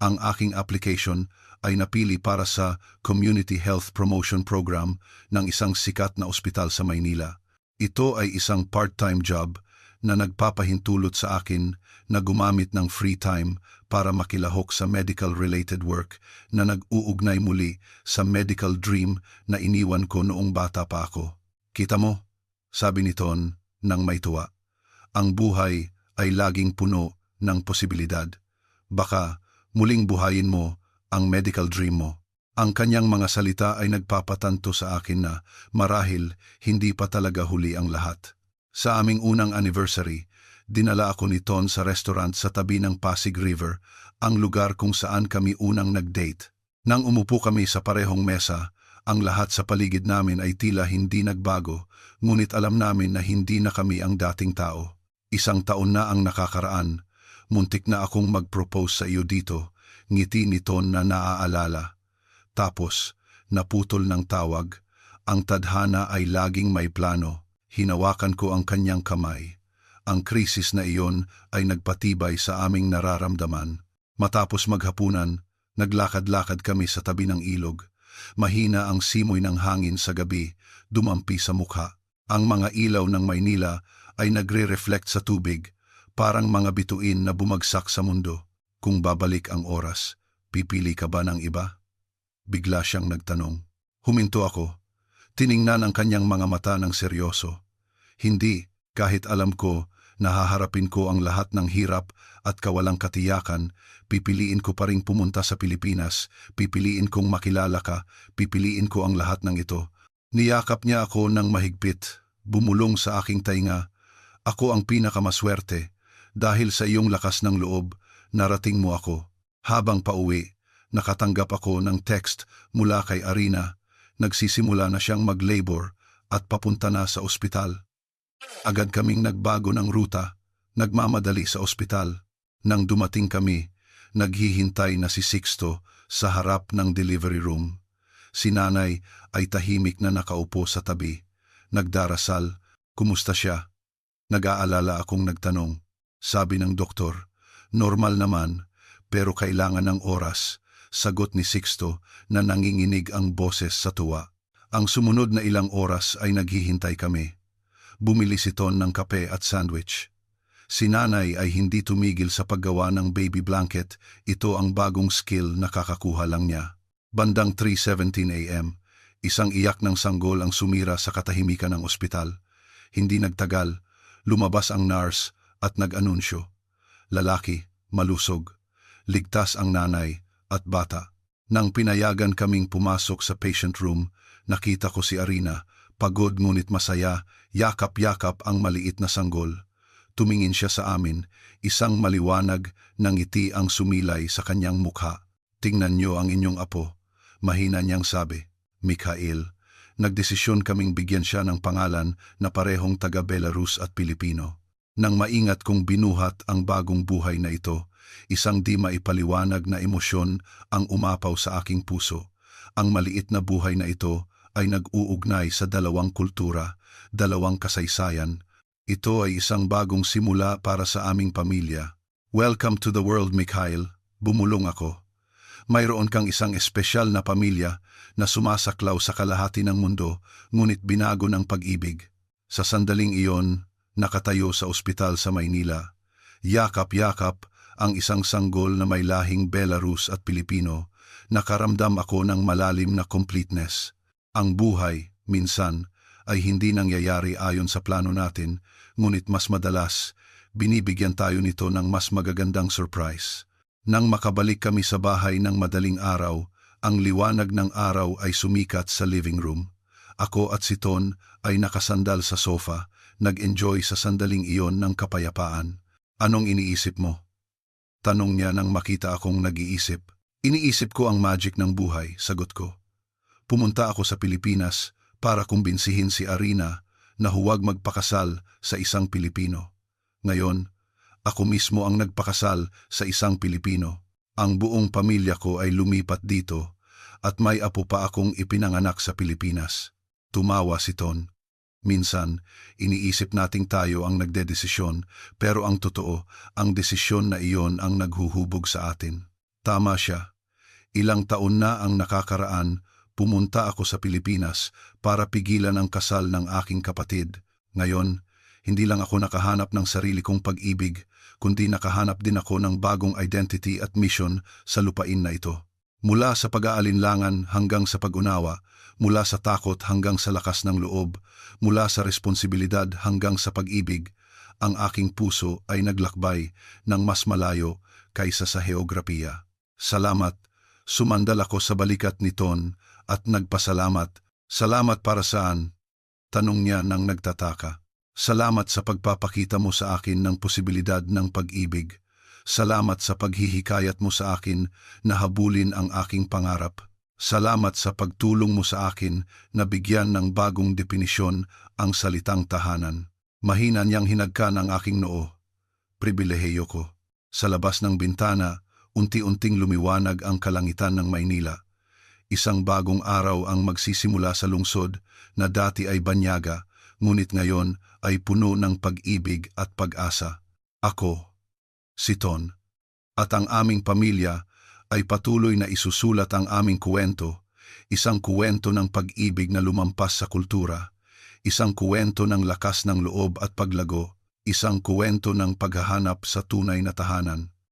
Ang aking application ay napili para sa Community Health Promotion Program ng isang sikat na ospital sa Maynila. Ito ay isang part-time job na nagpapahintulot sa akin na gumamit ng free time para makilahok sa medical-related work na nag-uugnay muli sa medical dream na iniwan ko noong bata pa ako. Kita mo, sabi ni Ton nang may tuwa, ang buhay ay laging puno ng posibilidad. Baka muling buhayin mo ang medical dream mo. Ang kanyang mga salita ay nagpapatanto sa akin na marahil hindi pa talaga huli ang lahat. Sa aming unang anniversary, dinala ako ni Ton sa restaurant sa tabi ng Pasig River, ang lugar kung saan kami unang nag-date. Nang umupo kami sa parehong mesa, ang lahat sa paligid namin ay tila hindi nagbago, ngunit alam namin na hindi na kami ang dating tao. 1 taon na ang nakakaraan, muntik na akong mag-propose sa iyo dito, ngiti ni Ton na naaalala. Tapos, naputol ng tawag, ang tadhana ay laging may plano. Hinawakan ko ang kanyang kamay. Ang krisis na iyon ay nagpatibay sa aming nararamdaman. Matapos maghapunan, naglakad-lakad kami sa tabi ng ilog. Mahina ang simoy ng hangin sa gabi, dumampi sa mukha. Ang mga ilaw ng Maynila ay nagre-reflect sa tubig, parang mga bituin na bumagsak sa mundo. Kung babalik ang oras, pipili ka ba ng iba? Bigla siyang nagtanong. Huminto ako. Tiningnan ang kanyang mga mata ng seryoso. Hindi, kahit alam ko, nahaharapin ko ang lahat ng hirap at kawalang katiyakan, pipiliin ko pa ring pumunta sa Pilipinas, pipiliin kong makilala ka, pipiliin ko ang lahat ng ito. Niyakap niya ako ng mahigpit, bumulong sa aking tainga. Ako ang pinakamaswerte, dahil sa iyong lakas ng loob, narating mo ako. Habang pauwi, nakatanggap ako ng text mula kay Arina. Nagsisimula na siyang mag-labor at papunta na sa ospital. Agad kaming nagbago ng ruta, nagmamadali sa ospital. Nang dumating kami, naghihintay na si Sixto sa harap ng delivery room. Si nanay ay tahimik na nakaupo sa tabi. Nagdarasal, kumusta siya? Nag-aalala akong nagtanong. Sabi ng doktor, normal naman, pero kailangan ng oras. Sagot ni Sixto na nanginginig ang boses sa tuwa. Ang sumunod na ilang oras ay naghihintay kami. Bumili si Ton ng kape at sandwich. Si nanay ay hindi tumigil sa paggawa ng baby blanket, ito ang bagong skill na kakakuha lang niya. Bandang 3:17 a.m., isang iyak ng sanggol ang sumira sa katahimikan ng ospital. Hindi nagtagal, lumabas ang nurse at nag-anunsyo. Lalaki, malusog, ligtas ang nanay at bata. Nang pinayagan kaming pumasok sa patient room, nakita ko si Arina, pagod ngunit masaya, yakap-yakap ang maliit na sanggol. Tumingin siya sa amin, isang maliwanag na ngiti ang sumilay sa kanyang mukha. Tingnan niyo ang inyong apo, mahina niyang sabi. Mikhail, nagdesisyon kaming bigyan siya ng pangalan na parehong taga-Belarus at Pilipino. Nang maingat kong binuhat ang bagong buhay na ito, isang di maipaliwanag na emosyon ang umapaw sa aking puso. Ang maliit na buhay na ito ay nag-uugnay sa 2 kultura, 2 kasaysayan. Ito ay isang bagong simula para sa aming pamilya. Welcome to the world, Mikhail. Bumulong ako. Mayroon kang isang espesyal na pamilya na sumasaklaw sa kalahati ng mundo, ngunit binago ng pag-ibig. Sa sandaling iyon, nakatayo sa ospital sa Maynila. Yakap-yakap ang isang sanggol na may lahing Belarus at Pilipino. Nakaramdam ako ng malalim na completeness. Ang buhay, minsan, ay hindi nangyayari ayon sa plano natin, ngunit mas madalas, binibigyan tayo nito ng mas magagandang surprise. Nang makabalik kami sa bahay ng madaling araw, ang liwanag ng araw ay sumikat sa living room. Ako at si Ton ay nakasandal sa sofa, nag-enjoy sa sandaling iyon ng kapayapaan. Anong iniisip mo? Tanong niya nang makita akong nag-iisip. Iniisip ko ang magic ng buhay, sagot ko. Pumunta ako sa Pilipinas para kumbinsihin si Arina na huwag magpakasal sa isang Pilipino. Ngayon, ako mismo ang nagpakasal sa isang Pilipino. Ang buong pamilya ko ay lumipat dito at may apo pa akong ipinanganak sa Pilipinas. Tumawa si Ton. Minsan, iniisip nating tayo ang nagdedesisyon, pero ang totoo, ang desisyon na iyon ang naghuhubog sa atin. Tama siya. Ilang taon na ang nakakaraan, pumunta ako sa Pilipinas para pigilan ang kasal ng aking kapatid. Ngayon, hindi lang ako nakahanap ng sarili kong pag-ibig, kundi nakahanap din ako ng bagong identity at mission sa lupain na ito. Mula sa pag-aalinlangan hanggang sa pag-unawa, mula sa takot hanggang sa lakas ng loob, mula sa responsibilidad hanggang sa pag-ibig, ang aking puso ay naglakbay ng mas malayo kaysa sa heograpiya. Salamat, sumandal ako sa balikat ni Ton at nagpasalamat. Salamat para saan? Tanong niya nang nagtataka. Salamat sa pagpapakita mo sa akin ng posibilidad ng pag-ibig. Salamat sa paghihikayat mo sa akin na habulin ang aking pangarap. Salamat sa pagtulong mo sa akin na bigyan ng bagong definisyon ang salitang tahanan. Mahina niyang hinagkan ang aking noo. Pribilehiyo ko. Sa labas ng bintana, unti-unting lumiwanag ang kalangitan ng Maynila. Isang bagong araw ang magsisimula sa lungsod na dati ay banyaga, ngunit ngayon ay puno ng pag-ibig at pag-asa. Ako, si Ton, at ang aming pamilya ay patuloy na isusulat ang aming kwento, isang kwento ng pag-ibig na lumampas sa kultura, isang kwento ng lakas ng loob at paglago, isang kwento ng paghahanap sa tunay na tahanan.